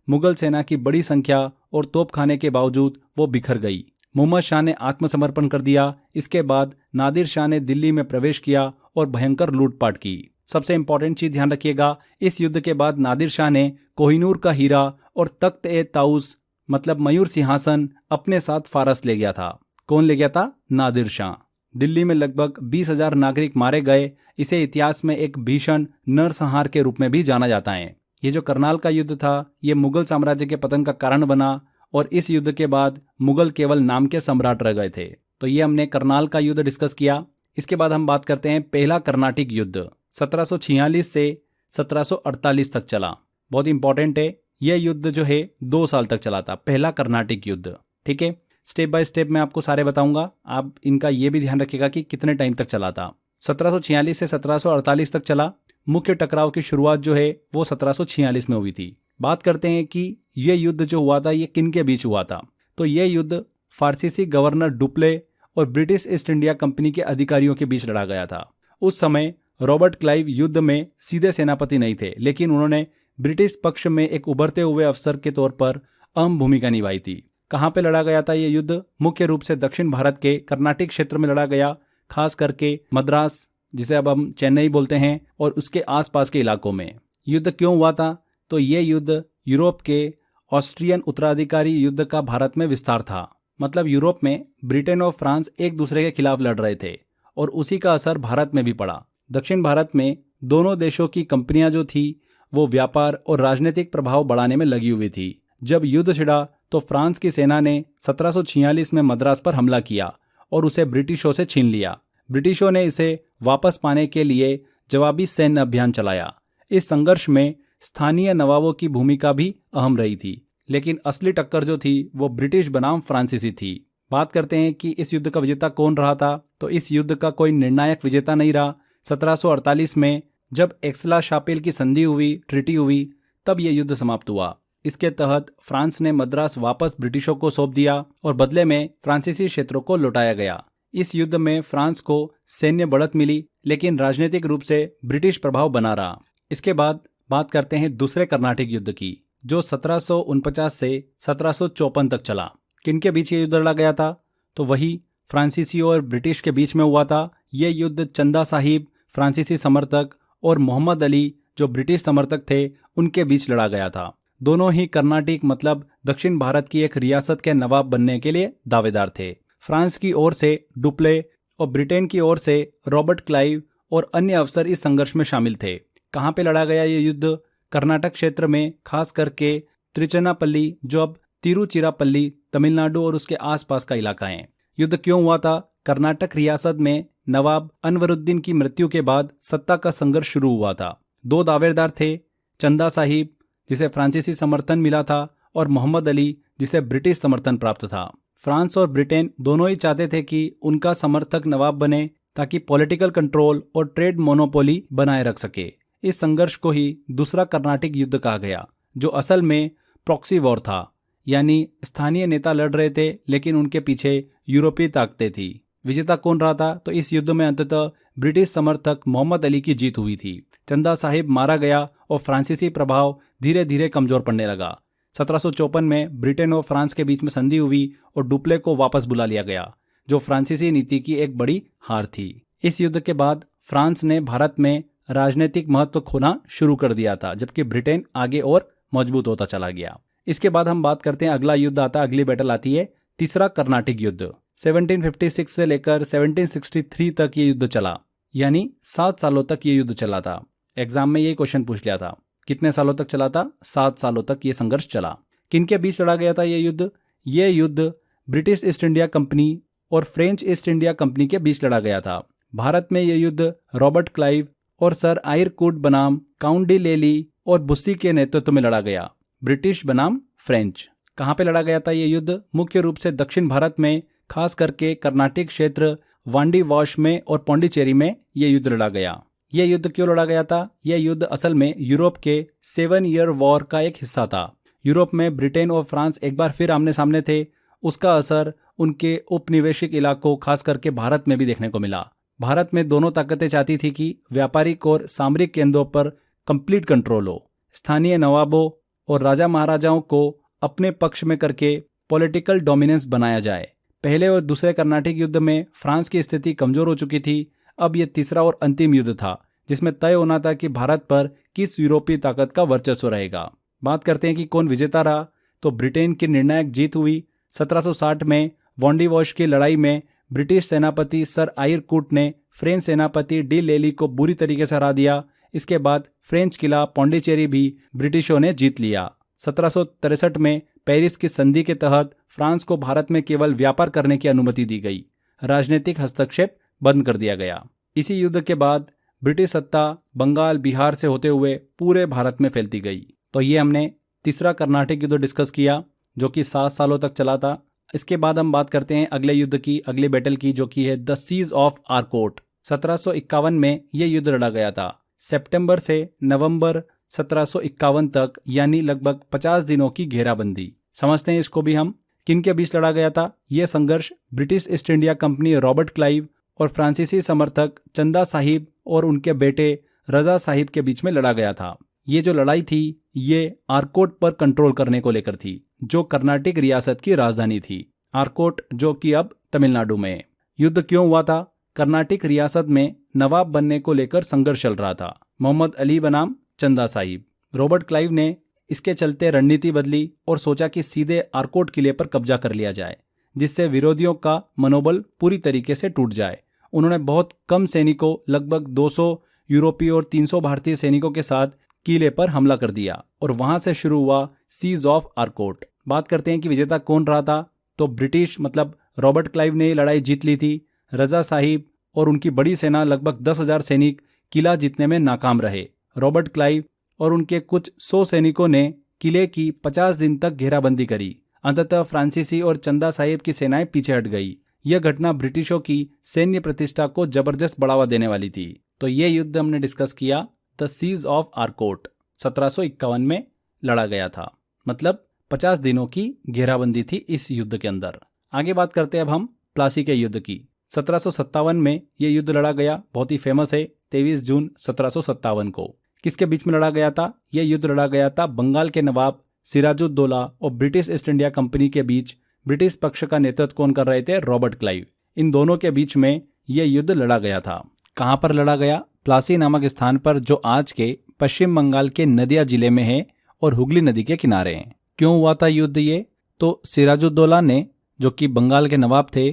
मुगल सेना की बड़ी संख्या और तोपखाने के बावजूद वो बिखर गई। मोहम्मद शाह ने आत्मसमर्पण कर दिया। इसके बाद नादिर शाह ने दिल्ली में प्रवेश किया और भयंकर लूटपाट की। सबसे इंपॉर्टेंट चीज ध्यान रखिएगा, इस युद्ध के बाद नादिर शाह ने कोहिनूर का हीरा और तख्त ए ताउस मतलब मयूर सिंहासन अपने साथ फारस ले गया था। कौन ले गया था? नादिर शाह। दिल्ली में लगभग 20,000 नागरिक मारे गए। इसे इतिहास में एक भीषण नरसंहार के रूप में भी जाना जाता है। ये जो करनाल का युद्ध था, ये मुगल साम्राज्य के पतन का कारण बना और इस युद्ध के बाद मुगल केवल नाम के सम्राट रह गए थे। तो ये हमने करनाल का युद्ध डिस्कस किया। इसके बाद हम बात करते हैं पहला कर्नाटिक युद्ध 1746 से 1748 तक चला। बहुत इंपॉर्टेंट है। यह युद्ध जो है 2 साल तक चला था, पहला कर्नाटिक युद्ध। ठीक है, स्टेप बाय स्टेप मैं आपको सारे बताऊंगा। आप इनका ये भी ध्यान रखिएगा कि कितने टाइम तक चला था। 1746 से 1748 तक चला। मुख्य टकराव की शुरुआत जो है वो 1746 में हुई थी। बात करते हैं कि यह युद्ध जो हुआ था ये किन के बीच हुआ था। तो यह युद्ध फारसीसी गवर्नर डुप्ले और ब्रिटिश ईस्ट इंडिया कंपनी के अधिकारियों के बीच लड़ा गया था। उस समय रॉबर्ट क्लाइव युद्ध में सीधे सेनापति नहीं थे, लेकिन उन्होंने ब्रिटिश पक्ष में एक उभरते हुए अफसर के तौर पर अहम भूमिका निभाई थी। कहाँ पे लड़ा गया था ये युद्ध? मुख्य रूप से दक्षिण भारत के कर्नाटिक क्षेत्र में लड़ा गया, खास करके मद्रास जिसे अब हम चेन्नई बोलते हैं और उसके आसपास के इलाकों में। युद्ध क्यों हुआ था? तो ये युद्ध यूरोप के ऑस्ट्रियन उत्तराधिकारी युद्ध का भारत में विस्तार था। मतलब यूरोप में ब्रिटेन और फ्रांस एक दूसरे के खिलाफ लड़ रहे थे और उसी का असर भारत में भी पड़ा। दक्षिण भारत में दोनों देशों की कंपनियां जो थी वो व्यापार और राजनीतिक प्रभाव बढ़ाने में लगी हुई थी। जब युद्ध छिड़ा तो फ्रांस की सेना ने 1746 में मद्रास पर हमला किया और उसे ब्रिटिशों से छीन लिया। ब्रिटिशों ने इसे वापस पाने के लिए जवाबी सैन्य अभियान चलाया। इस संघर्ष में स्थानीय नवाबों की भूमिका भी अहम रही थी, लेकिन असली टक्कर जो थी वो ब्रिटिश बनाम फ्रांसीसी थी। बात करते हैं कि इस युद्ध का विजेता कौन रहा था। तो इस युद्ध का कोई निर्णायक विजेता नहीं रहा। 1748 में जब एक्सला शापेल की संधि हुई, ट्रीटी हुई, तब यह युद्ध समाप्त हुआ। इसके तहत फ्रांस ने मद्रास वापस ब्रिटिशों को सौंप दिया और बदले में फ्रांसीसी क्षेत्रों को लौटाया गया। इस युद्ध में फ्रांस को सैन्य बढ़त मिली, लेकिन राजनीतिक रूप से ब्रिटिश प्रभाव बना रहा। इसके बाद बात करते हैं दूसरे कर्नाटिक युद्ध की, जो 1749 से 1754 तक चला। किनके बीच ये युद्ध लड़ा गया था? तो वही फ्रांसीसी और ब्रिटिश के बीच में हुआ था। यह युद्ध चंदा साहिब फ्रांसीसी समर्थक और मोहम्मद अली जो ब्रिटिश समर्थक थे उनके बीच लड़ा गया था। दोनों ही कर्नाटिक मतलब दक्षिण भारत की एक रियासत के नवाब बनने के लिए दावेदार थे। फ्रांस की ओर से डुप्ले और ब्रिटेन की ओर से रॉबर्ट क्लाइव और अन्य अफसर इस संघर्ष में शामिल थे। कहाँ पे लड़ा गया ये युद्ध? कर्नाटक क्षेत्र में, खास करके त्रिचनापल्ली जो अब तिरुचिरापल्ली तमिलनाडु और उसके आसपास का इलाका है। युद्ध क्यों हुआ था? कर्नाटक रियासत में नवाब अनवरुद्दीन की मृत्यु के बाद सत्ता का संघर्ष शुरू हुआ था। 2 दावेदार थे, चंदा साहिब जिसे फ्रांसीसी समर्थन मिला था और मोहम्मद अली जिसे ब्रिटिश समर्थन प्राप्त था। फ्रांस और ब्रिटेन दोनों ही चाहते थे कि उनका समर्थक नवाब बने ताकि पॉलिटिकल कंट्रोल और ट्रेड मोनोपोली बनाए रख सके। इस संघर्ष को ही दूसरा कर्नाटिक युद्ध कहा गया, जो असल में प्रॉक्सी वॉर था, यानी स्थानीय नेता लड़ रहे थे लेकिन उनके पीछे यूरोपीय ताकतें थी। विजेता कौन रहा था? तो इस युद्ध में अंततः ब्रिटिश समर्थक मोहम्मद अली की जीत हुई थी। चंदा साहिब मारा गया और फ्रांसीसी प्रभाव धीरे धीरे कमजोर पड़ने लगा। 1754 में ब्रिटेन और फ्रांस के बीच में संधि हुई और डुप्ले को वापस बुला लिया गया, जो फ्रांसीसी नीति की एक बड़ी हार थी। इस युद्ध के बाद फ्रांस ने भारत में राजनीतिक महत्व खोना शुरू कर दिया था, जबकि ब्रिटेन आगे और मजबूत होता चला गया। इसके बाद हम बात करते हैं, अगला युद्ध आता, अगली बैटल आती है तीसरा कर्नाटिक युद्ध। 1756 से लेकर 1763 तक ये युद्ध चला, यानी 7 सालों तक ये युद्ध चला था। एग्जाम में ये क्वेश्चन पूछ लिया था, कितने सालों तक चला था? 7 सालों तक ये संघर्ष चला। किनके बीच लड़ा गया था ये युद्ध? ये युद्ध ब्रिटिश ईस्ट इंडिया कंपनी और फ्रेंच ईस्ट इंडिया कंपनी के बीच लड़ा गया था। भारत में यह युद्ध रॉबर्ट क्लाइव और सर आयरकूट बनाम काउंट डी लेली और बुस्सी के नेतृत्व में लड़ा गया, ब्रिटिश बनाम फ्रेंच। कहाँ पे लड़ा गया था ये युद्ध? मुख्य रूप से दक्षिण भारत में, खास करके कर्नाटिक क्षेत्र वांडी वॉश में और पौंडीचेरी में यह युद्ध लड़ा गया। यह युद्ध क्यों लड़ा गया था? यह युद्ध असल में यूरोप के 7 ईयर वॉर का एक हिस्सा था। यूरोप में ब्रिटेन और फ्रांस एक बार फिर आमने सामने थे। उसका असर उनके उपनिवेशिक इलाकों, खास करके भारत में भी देखने को मिला। भारत में दोनों ताकतें चाहती थी कि व्यापारिक और सामरिक केंद्रों पर कंप्लीट कंट्रोल हो, स्थानीय नवाबों और राजा महाराजाओं को अपने पक्ष में करके पॉलिटिकल डोमिनेंस बनाया जाए। पहले और दूसरे कर्नाटिक युद्ध में फ्रांस की स्थिति कमजोर हो चुकी थी। अब यह तीसरा और अंतिम युद्ध था जिसमें तय होना था कि भारत पर किस यूरोपीय ताकत का वर्चस्व रहेगा। बात करते हैं कि कौन विजेता रहा, तो ब्रिटेन की निर्णायक जीत हुई। 1760 में वॉन्डिवॉश की लड़ाई में ब्रिटिश सेनापति सर आयरकूट ने फ्रेंच सेनापति डी लेली को बुरी तरीके से हरा दिया। इसके बाद फ्रेंच किला पौंडीचेरी भी ब्रिटिशों ने जीत लिया। 1763 में पेरिस की संधि के तहत फ्रांस को भारत में केवल व्यापार करने की अनुमति दी गई। राजनीतिक हस्तक्षेप बंद कर दिया गया। इसी युद्ध के बाद ब्रिटिश सत्ता बंगाल बिहार से होते हुए पूरे भारत में फैलती गई। तो ये हमने तीसरा कर्नाटिक युद्ध डिस्कस किया जो कि 7 सालों तक चला था। इसके बाद हम बात करते हैं अगले युद्ध की, अगले बैटल की, जो कि है द सीज ऑफ आर्कोट। 1751 में यह युद्ध लड़ा गया था। सितंबर से नवंबर 1751 तक, यानी लगभग 50 दिनों की घेराबंदी। समझते हैं इसको भी हम। किन के बीच लड़ा गया था यह संघर्ष? British east India company Robert Clive और फ्रांसीसी समर्थक चंदा साहिब और उनके बेटे रजा साहिब के बीच में लड़ा गया था। ये जो लड़ाई थी ये आर्कोट पर कंट्रोल करने को लेकर थी, जो कर्नाटिक रियासत की राजधानी थी। आर्कोट जो कि अब तमिलनाडु में है। युद्ध क्यों हुआ था? कर्नाटिक रियासत में नवाब बनने को लेकर संघर्ष चल रहा था। मोहम्मद अली बनाम चंदा साहिब। रॉबर्ट क्लाइव ने इसके चलते रणनीति बदली और सोचा कि सीधे आर्कोट किले पर कब्जा कर लिया जाए, जिससे विरोधियों का मनोबल पूरी तरीके से टूट जाए। उन्होंने बहुत कम सैनिकों, लगभग 200 यूरोपीय और 300 भारतीय सैनिकों के साथ किले पर हमला कर दिया और वहां से शुरू हुआ सीज ऑफ आर्कोट। बात करते हैं कि विजेता कौन रहा था, तो ब्रिटिश मतलब रॉबर्ट क्लाइव ने लड़ाई जीत ली थी। रजा साहिब और उनकी बड़ी सेना, लगभग 10,000 सैनिक, किला जीतने में नाकाम रहे। रॉबर्ट क्लाइव और उनके कुछ 100 सैनिकों ने किले की 50 दिन तक घेराबंदी करी। अंततः फ्रांसीसी और चंदा साहिब की सेनाएं पीछे हट गई। यह घटना ब्रिटिशों की सैन्य प्रतिष्ठा को जबरदस्त बढ़ावा देने वाली थी। तो यह युद्ध हमने डिस्कस किया, द सीज ऑफ आर्कोट। 1751 में लड़ा गया था, मतलब 50 दिनों की घेराबंदी थी इस युद्ध के अंदर। आगे बात करते हैं अब हम प्लासी के युद्ध की। 1757 में यह युद्ध लड़ा गया, बहुत ही फेमस है। 23 जून 1757 को किसके बीच में लड़ा गया था? यह युद्ध लड़ा गया था बंगाल के नवाब सिराजुद्दौला और ब्रिटिश ईस्ट इंडिया कंपनी के बीच। ब्रिटिश पक्ष का नेतृत्व कौन कर रहे थे? Robert Clive. इन दोनों के बीच में यह युद्ध लड़ा गया था। कहां पर लड़ा गया? प्लासी नामक स्थान पर, जो आज के पश्चिम बंगाल के नदिया जिले में है और हुगली नदी के किनारे हैं। क्यों हुआ था युद्ध ये? तो सिराजुद्दौला ने, जो कि बंगाल के नवाब थे,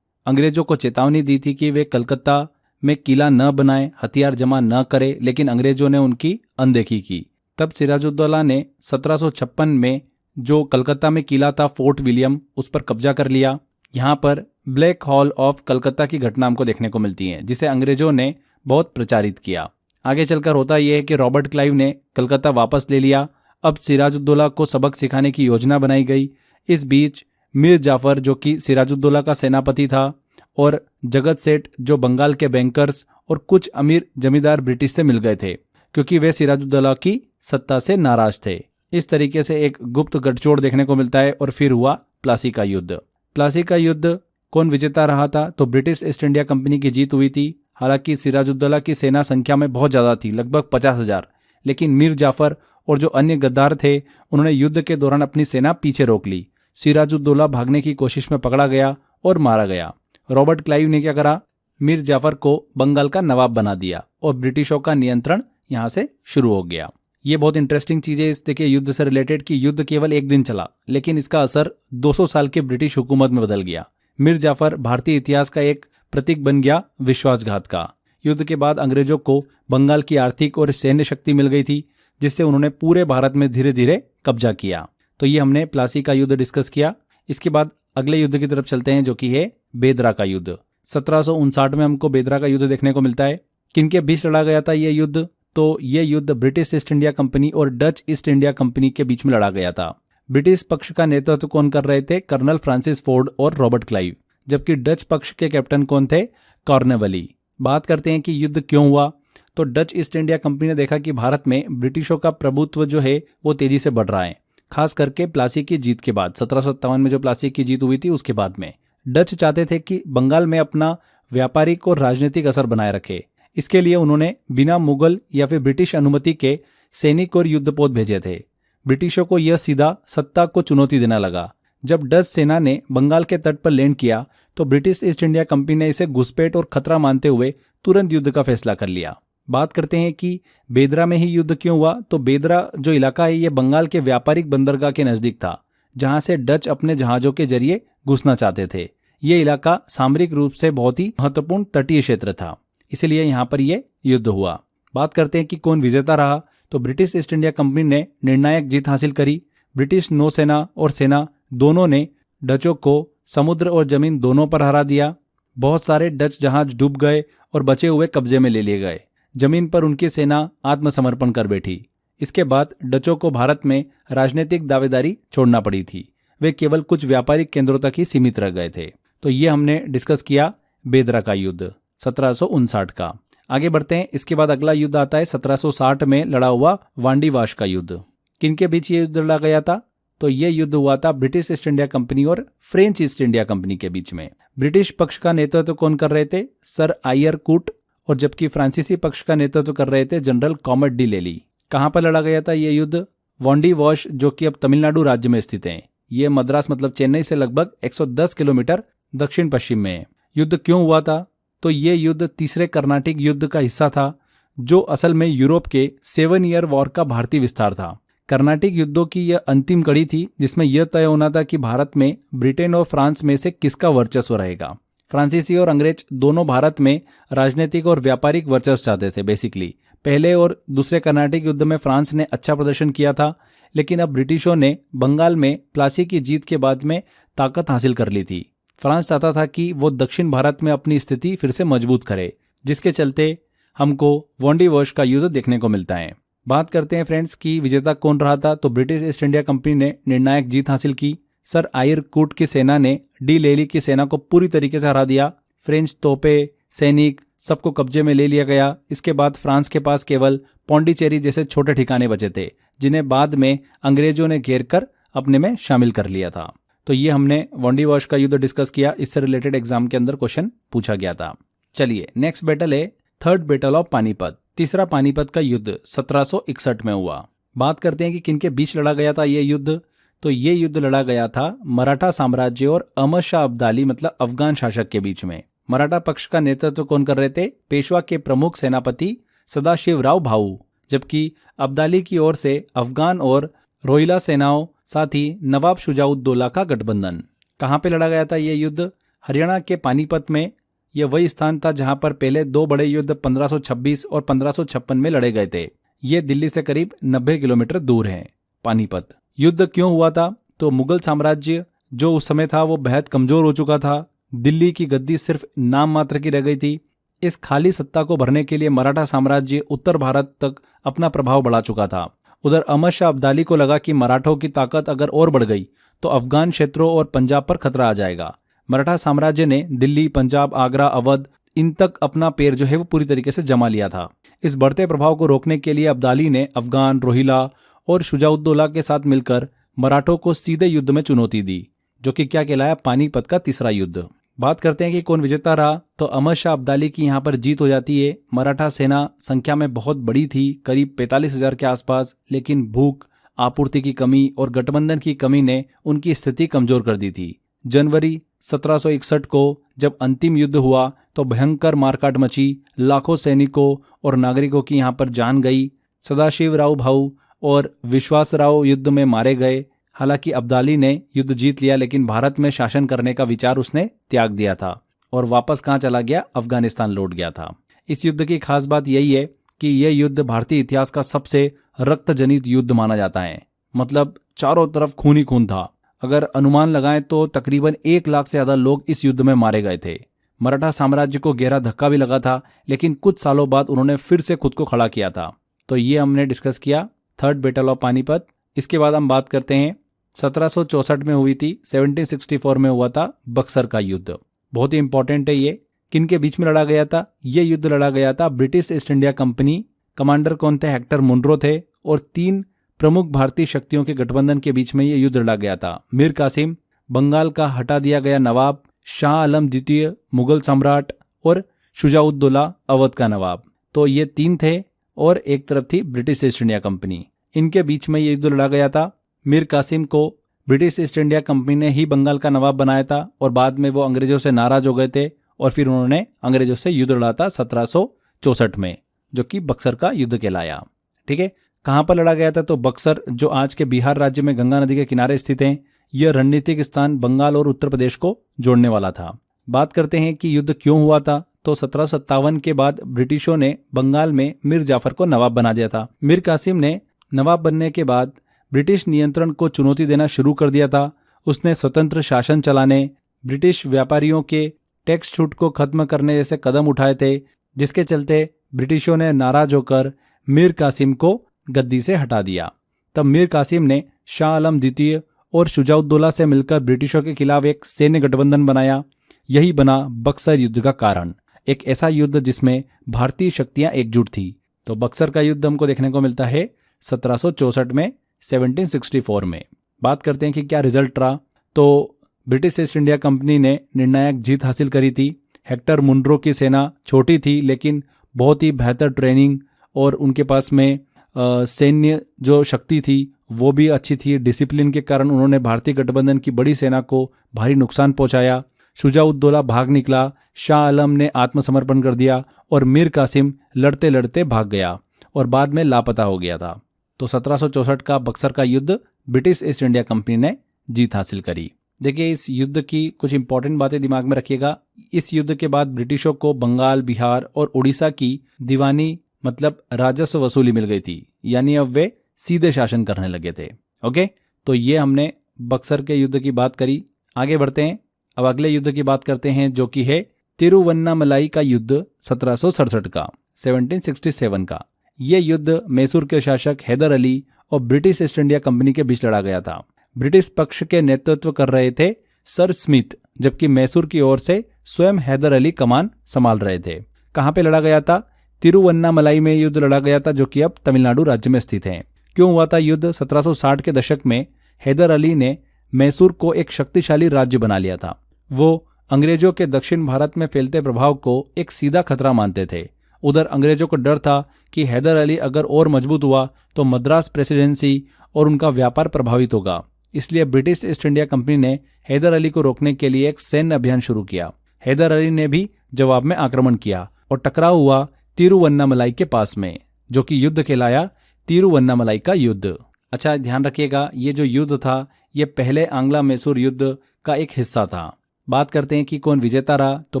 अंग्रेजों को चेतावनी दी थी कि वे कलकत्ता में किला न बनाए, हथियार जमा न करे, लेकिन अंग्रेजों ने उनकी अनदेखी की। तब सिराजुद्दौला ने 1756 में जो कलकत्ता में किला था फोर्ट विलियम, उस पर कब्जा कर लिया। यहाँ पर ब्लैक हॉल ऑफ कलकत्ता की घटना हमको देखने को मिलती है, जिसे अंग्रेजों ने बहुत प्रचारित किया। आगे चलकर होता यह है कि रॉबर्ट क्लाइव ने कलकत्ता वापस ले लिया। अब सिराजुद्दौला को सबक सिखाने की योजना बनाई गई। इस बीच मीर जाफर, जो कि सिराजुद्दौला का सेनापति था, और जगत सेठ, जो बंगाल के बैंकर्स और कुछ अमीर जमींदार ब्रिटिश से मिल गए थे, क्योंकि वे सिराजुद्दौला की सत्ता से नाराज थे। इस तरीके से एक गुप्त गठजोड़ देखने को मिलता है और फिर हुआ प्लासी का युद्ध। प्लासी का युद्ध कौन विजेता रहा था? तो ब्रिटिश ईस्ट इंडिया कंपनी की जीत हुई थी। हालांकि सिराजुद्दौला की सेना संख्या में बहुत ज़्यादा थी, लगभग 50,000, लेकिन मीर जाफर और जो अन्य गद्दार थे उन्होंने युद्ध के दौरान अपनी सेना पीछे रोक ली। सिराजुद्दौला भागने की कोशिश में पकड़ा गया और मारा गया। रॉबर्ट क्लाइव ने क्या करा? मीर जाफर को बंगाल का नवाब बना दिया और ब्रिटिशों का नियंत्रण यहाँ से शुरू हो गया। ये बहुत इंटरेस्टिंग चीज़ है इस देखिए युद्ध से रिलेटेड कि युद्ध केवल एक दिन चला, लेकिन इसका असर 200 साल के ब्रिटिश हुकूमत में बदल गया। मीर जाफर भारतीय इतिहास का एक प्रतीक बन गया विश्वासघात का। युद्ध के बाद अंग्रेजों को बंगाल की आर्थिक और सैन्य शक्ति मिल गई थी, जिससे उन्होंने पूरे भारत में धीरे धीरे कब्जा किया। तो ये हमने प्लासी का युद्ध डिस्कस किया। इसके बाद अगले युद्ध की तरफ चलते हैं, जो कि है बेदरा का युद्ध। 1759 में हमको बेदरा का युद्ध देखने को मिलता है। किनके बीच लड़ा गया था ये युद्ध? तो ये युद्ध ब्रिटिश ईस्ट इंडिया कंपनी और डच ईस्ट इंडिया कंपनी के बीच में लड़ा गया था। ब्रिटिश पक्ष का नेतृत्व कौन कर रहे थे? कर्नल फ्रांसिस फोर्ड और रॉबर्ट क्लाइव, जबकि डच पक्ष के कैप्टन कौन थे? कॉर्नवाली। बात करते हैं कि युद्ध क्यों हुआ। तो डच ईस्ट इंडिया कंपनी ने देखा कि भारत में ब्रिटिशों का प्रभुत्व जो है वो तेजी से बढ़ रहा है, खास करके प्लासी की जीत के बाद। 1757 में जो प्लासी की जीत हुई थी उसके बाद में डच चाहते थे कि बंगाल में अपना व्यापारिक और राजनीतिक असर बनाए रखे। इसके लिए उन्होंने बिना मुगल या फिर ब्रिटिश अनुमति के सैनिक और युद्धपोत भेजे थे। ब्रिटिशों को यह सीधा सत्ता को चुनौती देना लगा। जब डच सेना ने बंगाल के तट पर लैंड किया तो ब्रिटिश ईस्ट इंडिया कंपनी ने इसे घुसपैठ और खतरा मानते हुए तुरंत युद्ध का फैसला कर लिया। बात करते हैं कि बेदरा में ही युद्ध क्यों हुआ। तो बेदरा जो इलाका है ये बंगाल के व्यापारिक बंदरगाह के नजदीक था, जहां से डच अपने जहाजों के जरिए घुसना चाहते थे। ये इलाका सामरिक रूप से बहुत ही महत्वपूर्ण तटीय क्षेत्र था, इसलिए यहाँ पर यह युद्ध हुआ। बात करते हैं कि कौन विजेता रहा। तो ब्रिटिश ईस्ट इंडिया कंपनी ने निर्णायक जीत हासिल करी। ब्रिटिश नौसेना और सेना दोनों ने डचों को समुद्र और जमीन दोनों पर हरा दिया। बहुत सारे डच जहाज डूब गए और बचे हुए कब्जे में ले लिए गए। जमीन पर उनकी सेना आत्मसमर्पण कर बैठी। इसके बाद डचों को भारत में राजनीतिक दावेदारी छोड़ना पड़ी थी। वे केवल कुछ व्यापारिक केंद्रों तक ही सीमित रह गए थे। तो ये हमने डिस्कस किया बेदरा का युद्ध 1759 का। आगे बढ़ते हैं। इसके बाद अगला युद्ध आता है 1760 में लड़ा हुआ वांडीवाश का युद्ध। किनके बीच ये युद्ध लड़ा गया था। तो ये युद्ध हुआ था ब्रिटिश ईस्ट इंडिया कंपनी और फ्रेंच ईस्ट इंडिया कंपनी के बीच में। ब्रिटिश पक्ष का नेतृत्व कौन कर रहे थे, सर आयर कूट, और जबकि फ्रांसीसी पक्ष का नेतृत्व कर रहे थे जनरल कॉमेट डी लेली। कहां पर लड़ा गया था ये युद्ध, वांडीवाश, जो कि अब तमिलनाडु राज्य में स्थित है। ये मद्रास मतलब चेन्नई से लगभग 110 किलोमीटर दक्षिण पश्चिम में है। युद्ध क्यों हुआ था। तो ये युद्ध तीसरे कर्नाटिक युद्ध का हिस्सा था, जो असल में यूरोप के 7 ईयर वॉर का भारतीय विस्तार था। कर्नाटिक युद्धों की यह अंतिम कड़ी थी, जिसमें यह तय होना था कि भारत में ब्रिटेन और फ्रांस में से किसका वर्चस्व रहेगा। फ्रांसीसी और अंग्रेज दोनों भारत में राजनीतिक और व्यापारिक वर्चस्व चाहते थे। बेसिकली पहले और दूसरे कर्नाटिक युद्ध में फ्रांस ने अच्छा प्रदर्शन किया था, लेकिन अब ब्रिटिशों ने बंगाल में प्लासी की जीत के बाद में ताकत हासिल कर ली थी। फ्रांस चाहता था कि वो दक्षिण भारत में अपनी स्थिति फिर से मजबूत करे, जिसके चलते हमको वांडीवाश का युद्ध देखने को मिलता है। बात करते हैं फ्रेंड्स कि विजेता कौन रहा था। तो ब्रिटिश ईस्ट इंडिया कंपनी ने निर्णायक जीत हासिल की। सर आयर कूट की सेना ने डी लेली की सेना को पूरी तरीके से हरा दिया। फ्रेंच तोपे, सैनिक सबको कब्जे में ले लिया गया। इसके बाद फ्रांस के पास केवल पौंडीचेरी जैसे छोटे ठिकाने बचे थे, जिन्हें बाद में अंग्रेजों ने घेर कर अपने में शामिल कर लिया था। तो ये हमने वांडीवाश का युद्ध डिस्कस किया। इससे रिलेटेड एग्जाम के अंदर क्वेश्चन पूछा गया था। चलिए नेक्स्ट बैटल है थर्ड बैटल ऑफ पानीपत। तीसरा पानीपत का युद्ध 1761 में हुआ। बात करते हैं कि किनके बीच लड़ा गया था ये युद्ध। तो ये युद्ध लड़ा गया था मराठा साम्राज्य और अहमद शाह अब्दाली मतलब अफगान शासक के बीच में। मराठा पक्ष का नेतृत्व कौन कर रहे थे, पेशवा के प्रमुख सेनापति सदाशिवराव भाऊ, जबकि अब्दाली की ओर से अफगान और रोहिला सेनाओं, साथ ही नवाब शुजाउद्दौला का गठबंधन। कहां पे लड़ा गया था ये युद्ध, हरियाणा के पानीपत में। यह वही स्थान था जहां पर पहले दो बड़े युद्ध 1526 और 1556 में लड़े गए थे। ये दिल्ली से करीब 90 किलोमीटर दूर है पानीपत। युद्ध क्यों हुआ था, तो मुगल साम्राज्य जो उस समय था वो बेहद कमजोर हो चुका था। दिल्ली की गद्दी सिर्फ नाम मात्र की रह गई थी। इस खाली सत्ता को भरने के लिए मराठा साम्राज्य उत्तर भारत तक अपना प्रभाव बढ़ा चुका था। उधर अहमद शाह अब्दाली को लगा कि मराठों की ताकत अगर और बढ़ गई तो अफगान क्षेत्रों और पंजाब पर खतरा आ जाएगा। मराठा साम्राज्य ने दिल्ली, पंजाब, आगरा, अवध इन तक अपना पैर जो है वो पूरी तरीके से जमा लिया था। इस बढ़ते प्रभाव को रोकने के लिए अब्दाली ने अफगान, रोहिला और शुजाउद्दौला के साथ मिलकर मराठों को सीधे युद्ध में चुनौती दी, जो कि क्या कहलाया पानीपत का तीसरा युद्ध। बात करते हैं कि कौन विजेता रहा, तो अहमद शाह अब्दाली की यहाँ पर जीत हो जाती है। मराठा सेना संख्या में बहुत बड़ी थी, करीब 45,000 के आसपास, लेकिन भूख, आपूर्ति की कमी और गठबंधन की कमी ने उनकी स्थिति कमजोर कर दी थी। जनवरी 1761 को जब अंतिम युद्ध हुआ तो भयंकर मारकाट मची, लाखों सैनिकों और नागरिकों की यहाँ पर जान गई। सदाशिवराव भाऊ और विश्वासराव युद्ध में मारे गए। हालांकि अब्दाली ने युद्ध जीत लिया, लेकिन भारत में शासन करने का विचार उसने त्याग दिया था और वापस कहाँ चला गया, अफगानिस्तान लौट गया था। इस युद्ध की खास बात यही है कि यह युद्ध भारतीय इतिहास का सबसे रक्तजनित युद्ध माना जाता है। मतलब चारों तरफ खून ही खून था। अगर अनुमान लगाएं तो तकरीबन 1 लाख से ज्यादा लोग इस युद्ध में मारे गए थे। मराठा साम्राज्य को गहरा धक्का भी लगा था, लेकिन कुछ सालों बाद उन्होंने फिर से खुद को खड़ा किया था। तो ये हमने डिस्कस किया थर्ड बैटल ऑफ पानीपत। इसके बाद हम बात करते हैं 1764 में हुई थी, 1764 में हुआ था बक्सर का युद्ध। बहुत ही इंपॉर्टेंट है ये। किन के बीच में लड़ा गया था, ये युद्ध लड़ा गया था British east India company, commander कौन थे, हेक्टर मुनरो थे, और 3 प्रमुख भारतीय शक्तियों के गठबंधन के बीच में ये युद्ध लड़ा गया था। मीर कासिम, बंगाल का हटा दिया गया नवाब, शाह आलम द्वितीय मुगल सम्राट, और शुजाउद्दौला अवध का नवाब। तो ये 3 थे और एक तरफ थी ब्रिटिश ईस्ट इंडिया कंपनी। इनके बीच में ये युद्ध लड़ा गया था। मीर कासिम को ब्रिटिश ईस्ट इंडिया कंपनी ने ही बंगाल का नवाब बनाया था और बाद में वो अंग्रेजों से नाराज हो गए थे और फिर उन्होंने अंग्रेजों से युद्ध लड़ा था 1764 में, जो कि बक्सर का युद्ध कहलाया। ठीक है, कहाँ पर लड़ा गया था? तो बक्सर, जो आज के बिहार राज्य में गंगा नदी के किनारे स्थित है, यह रणनीतिक स्थान बंगाल और उत्तर प्रदेश को जोड़ने वाला था। बात करते हैं कि युद्ध क्यों हुआ था। तो 1757 के बाद ब्रिटिशों ने बंगाल में मीर जाफर को नवाब बना दिया था। मीर कासिम ने नवाब बनने के बाद ब्रिटिश नियंत्रण को चुनौती देना शुरू कर दिया था। उसने स्वतंत्र शासन चलाने, ब्रिटिश व्यापारियों के टैक्स छूट को खत्म करने जैसे कदम उठाए थे, जिसके चलते ब्रिटिशों ने नाराज होकर मीर कासिम को गद्दी से हटा दिया। तब मीर कासिम ने शाह आलम द्वितीय और शुजाउद्दौला से मिलकर ब्रिटिशों के खिलाफ एक सैन्य गठबंधन बनाया। यही बना बक्सर युद्ध का कारण, एक ऐसा युद्ध जिसमें भारतीय शक्तियां एकजुट थी। तो बक्सर का युद्ध हमको देखने को मिलता है 1764 में, 1764 में। बात करते हैं कि क्या रिजल्ट रहा। तो ब्रिटिश ईस्ट इंडिया कंपनी ने निर्णायक जीत हासिल करी थी। हेक्टर मुनरो की सेना छोटी थी लेकिन बहुत ही बेहतर ट्रेनिंग और उनके पास में सैन्य जो शक्ति थी वो भी अच्छी थी। डिसिप्लिन के कारण उन्होंने भारतीय गठबंधन की बड़ी सेना को भारी नुकसान पहुंचाया। शुजाउद्दौला भाग निकला, शाह आलम ने आत्मसमर्पण कर दिया और मीर कासिम लड़ते लड़ते भाग गया और बाद में लापता हो गया था। तो 1764 का बक्सर का युद्ध ब्रिटिश ईस्ट इंडिया कंपनी ने जीत हासिल करी। देखिए, इस युद्ध की कुछ इंपॉर्टेंट बातें दिमाग में रखिएगा। इस युद्ध के बाद ब्रिटिशों को बंगाल, बिहार और उड़ीसा की दीवानी मतलब राजस्व वसूली मिल गई थी, यानी अब वे सीधे शासन करने लगे थे। ओके, तो ये हमने बक्सर के युद्ध की बात करी। आगे बढ़ते हैं, अब अगले युद्ध की बात करते हैं जो कि है तिरुवन्नामलाई का युद्ध 1767 का, 1767 का। यह युद्ध मैसूर के शासक हैदर अली और ब्रिटिश ईस्ट इंडिया कंपनी के बीच लड़ा गया था। ब्रिटिश पक्ष के नेतृत्व कर रहे थे सर स्मिथ, जबकि मैसूर की ओर से स्वयं हैदर अली कमान संभाल रहे थे। कहाँ पे लड़ा गया था? तिरुवन्नामलाई में युद्ध लड़ा गया था, जो कि अब तमिलनाडु राज्य में स्थित है। क्यों हुआ था युद्ध? 1760 के दशक में हैदर अली ने मैसूर को एक शक्तिशाली राज्य बना लिया था। वो अंग्रेजों के दक्षिण भारत में फैलते प्रभाव को एक सीधा खतरा मानते थे। उधर अंग्रेजों को डर था कि हैदर अली अगर और मजबूत हुआ तो मद्रास प्रेसिडेंसी और उनका व्यापार प्रभावित होगा। इसलिए ब्रिटिश ईस्ट इंडिया कंपनी ने हैदर अली को रोकने के लिए एक सैन्य अभियान शुरू किया। हैदर अली ने भी जवाब में आक्रमण किया और टकराव हुआ तिरुवन्नामलाई के पास में, जो कि युद्ध कहलाया तिरुवन्नामलाई का युद्ध। अच्छा, ध्यान रखिएगा, ये जो युद्ध था ये पहले आंग्ला मैसूर युद्ध का एक हिस्सा था। बात करते हैं कि कौन विजेता रहा। तो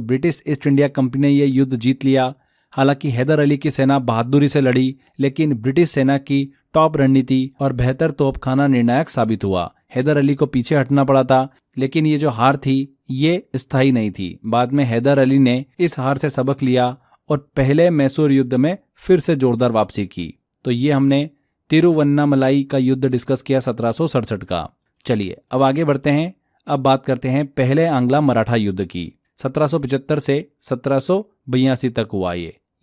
ब्रिटिश ईस्ट इंडिया कंपनी ने यह युद्ध जीत लिया। हालांकि हैदर अली की सेना बहादुरी से लड़ी, लेकिन ब्रिटिश सेना की टॉप रणनीति और बेहतर तोपखाना निर्णायक साबित हुआ। हैदर अली को पीछे हटना पड़ा था, लेकिन ये जो हार थी ये स्थायी नहीं थी। बाद में हैदर अली ने इस हार से सबक लिया और पहले मैसूर युद्ध में फिर से जोरदार वापसी की। तो ये हमने तिरुवन्नामलाई का युद्ध डिस्कस किया 1767 का। चलिए अब आगे बढ़ते हैं। अब बात करते हैं पहले आंग्ला मराठा युद्ध की। 1775 से 1782 तक हुआ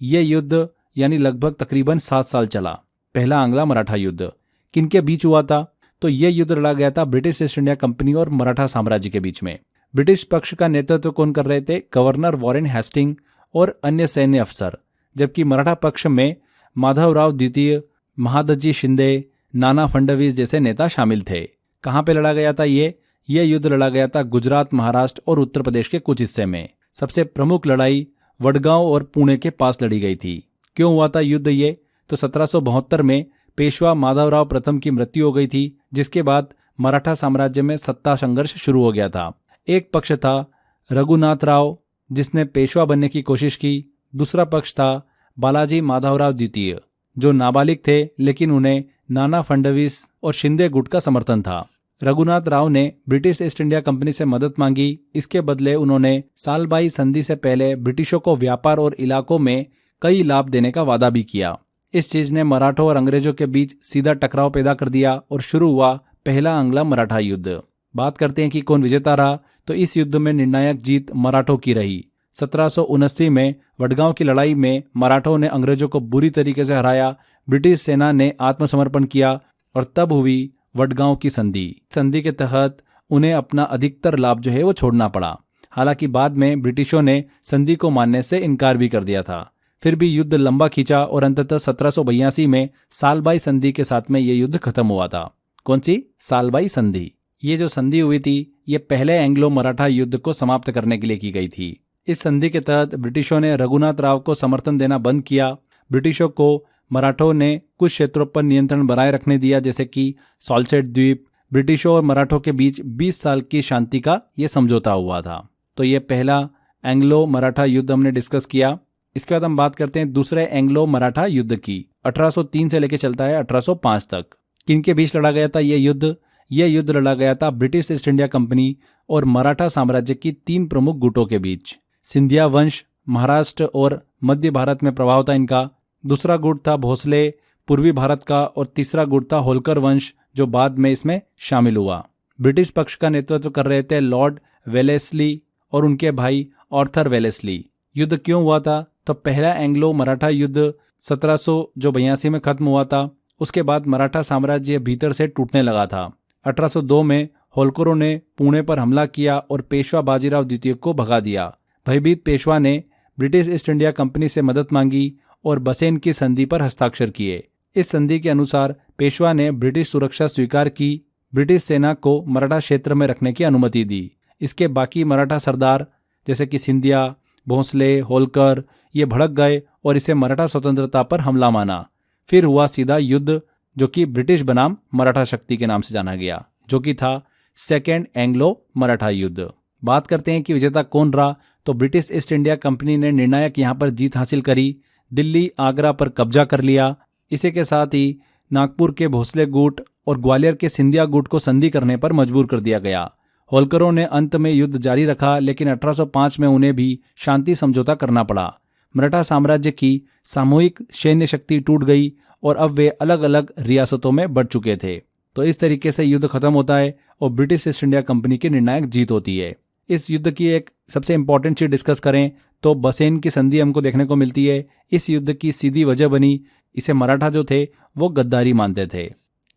ये युद्ध, यानी लगभग तकरीबन 7 साल चला। पहला आंग्ला मराठा युद्ध किनके बीच हुआ था? तो यह युद्ध लड़ा गया था ब्रिटिश ईस्ट इंडिया कंपनी और मराठा साम्राज्य के बीच में। ब्रिटिश पक्ष का नेतृत्व कौन कर रहे थे? गवर्नर वॉरेन हेस्टिंग और अन्य सैन्य अफसर, जबकि मराठा पक्ष में माधवराव द्वितीय, महादजी शिंदे, नाना फडणवीस जैसे नेता शामिल थे। कहाँ पे लड़ा गया था ये युद्ध लड़ा गया था गुजरात, महाराष्ट्र और उत्तर प्रदेश के कुछ हिस्से में। सबसे प्रमुख लड़ाई वडगांव और पुणे के पास लड़ी गई थी। क्यों हुआ था युद्ध ये? तो 1772 में पेशवा माधवराव प्रथम की मृत्यु हो गई थी, जिसके बाद मराठा साम्राज्य में सत्ता संघर्ष शुरू हो गया था। एक पक्ष था रघुनाथ राव, जिसने पेशवा बनने की कोशिश की। दूसरा पक्ष था बालाजी माधवराव द्वितीय, जो नाबालिग थे, लेकिन उन्हें नाना फडणवीस और शिंदे गुट का समर्थन था। रघुनाथ राव ने ब्रिटिश ईस्ट इंडिया कंपनी से मदद मांगी। इसके बदले उन्होंने सालबाई संधि से पहले ब्रिटिशों को व्यापार और इलाकों में कई लाभ देने का वादा भी किया। इस चीज ने मराठों और अंग्रेजों के बीच सीधा टकराव पैदा कर दिया और शुरू हुआ पहला आंग्ला मराठा युद्ध। बात करते हैं कि कौन विजेता रहा। तो इस युद्ध में निर्णायक जीत मराठों की रही। 1779 में वडगांव की लड़ाई में मराठों ने अंग्रेजों को बुरी तरीके से हराया। ब्रिटिश सेना ने आत्मसमर्पण किया और तब हुई वडगांव की संधि के तहत उन्हें अपना अधिकतर लाभ जो है वो छोड़ना पड़ा। हालांकि बाद में ब्रिटिशों ने संधि को मानने से इनकार भी कर दिया था। फिर भी युद्ध लंबा खींचा और अंततः 1782 में सालबाई संधि के साथ में ये युद्ध खत्म हुआ था। कौन सी? सालबाई संधि। ये जो संधि हुई थी ये पहले एंग्लो मराठा युद्ध को समाप्त करने के लिए की गई थी। इस संधि के तहत ब्रिटिशों ने रघुनाथ राव को समर्थन देना बंद किया। ब्रिटिशों को मराठों ने कुछ क्षेत्रों पर नियंत्रण बनाए रखने दिया, जैसे कि सॉल्सेट द्वीप। ब्रिटिशों और मराठों के बीच 20 साल की शांति का ये समझौता हुआ था। तो ये पहला एंग्लो मराठा युद्ध हमने डिस्कस किया। इसके बाद हम बात करते हैं दूसरे एंग्लो मराठा युद्ध की। 1803 से लेकर चलता है 1805 तक। किनके बीच लड़ा गया था यह युद्ध? यह युद्ध लड़ा गया था ब्रिटिश ईस्ट इंडिया कंपनी और मराठा साम्राज्य की 3 प्रमुख गुटों के बीच। सिंधिया वंश महाराष्ट्र और मध्य भारत में प्रभाव था इनका। दूसरा गुट था भोसले पूर्वी भारत का और तीसरा गुट था होलकर वंश जो बाद में इसमें शामिल हुआ। ब्रिटिश पक्ष का नेतृत्व कर रहे थे लॉर्ड वेलेस्ली और उनके भाई आर्थर वेलेस्ली। युद्ध क्यों हुआ था? तो पहला एंग्लो मराठा युद्ध 1782 में खत्म हुआ था। उसके बाद मराठा साम्राज्य भीतर से टूटने लगा था। 1802 में होलकरों ने पुणे पर हमला किया और पेशवा बाजीराव द्वितीय को भगा दिया। भयभीत पेशवा ने ब्रिटिश ईस्ट इंडिया कंपनी से मदद मांगी और बसेन की संधि पर हस्ताक्षर किए। इस संधि के अनुसार पेशवा ने ब्रिटिश सुरक्षा स्वीकार की। ब्रिटिश सेना को मराठा क्षेत्र में रखने की अनुमति दी। इसके बाकी मराठा सरदार जैसे कि सिंधिया, भोंसले, होलकर ये भड़क गए और इसे मराठा स्वतंत्रता पर हमला माना। फिर हुआ सीधा युद्ध जो कि ब्रिटिश बनाम मराठा शक्ति के नाम से जाना गया, जो कि था सेकेंड एंग्लो मराठा युद्ध। बात करते हैं कि विजेता कौन रहा। तो ब्रिटिश ईस्ट इंडिया कंपनी ने निर्णायक यहाँ पर जीत हासिल करी। दिल्ली आगरा पर कब्जा कर लिया। इसी के साथ ही नागपुर के भोसले गुट और ग्वालियर के सिंधिया गुट को संधि करने पर मजबूर कर दिया गया। होलकरों ने अंत में युद्ध जारी रखा, लेकिन 1805 में उन्हें भी शांति समझौता करना पड़ा। मराठा साम्राज्य की सामूहिक सैन्य शक्ति टूट गई और अब वे अलग अलग रियासतों में बढ़ चुके थे। तो इस तरीके से युद्ध खत्म होता है और ब्रिटिश ईस्ट इंडिया कंपनी की निर्णायक जीत होती है। इस युद्ध की एक सबसे इंपॉर्टेंट चीज डिस्कस करें तो बसेन की संधि हमको देखने को मिलती है। इस युद्ध की सीधी वजह बनी, इसे मराठा जो थे वो गद्दारी मानते थे।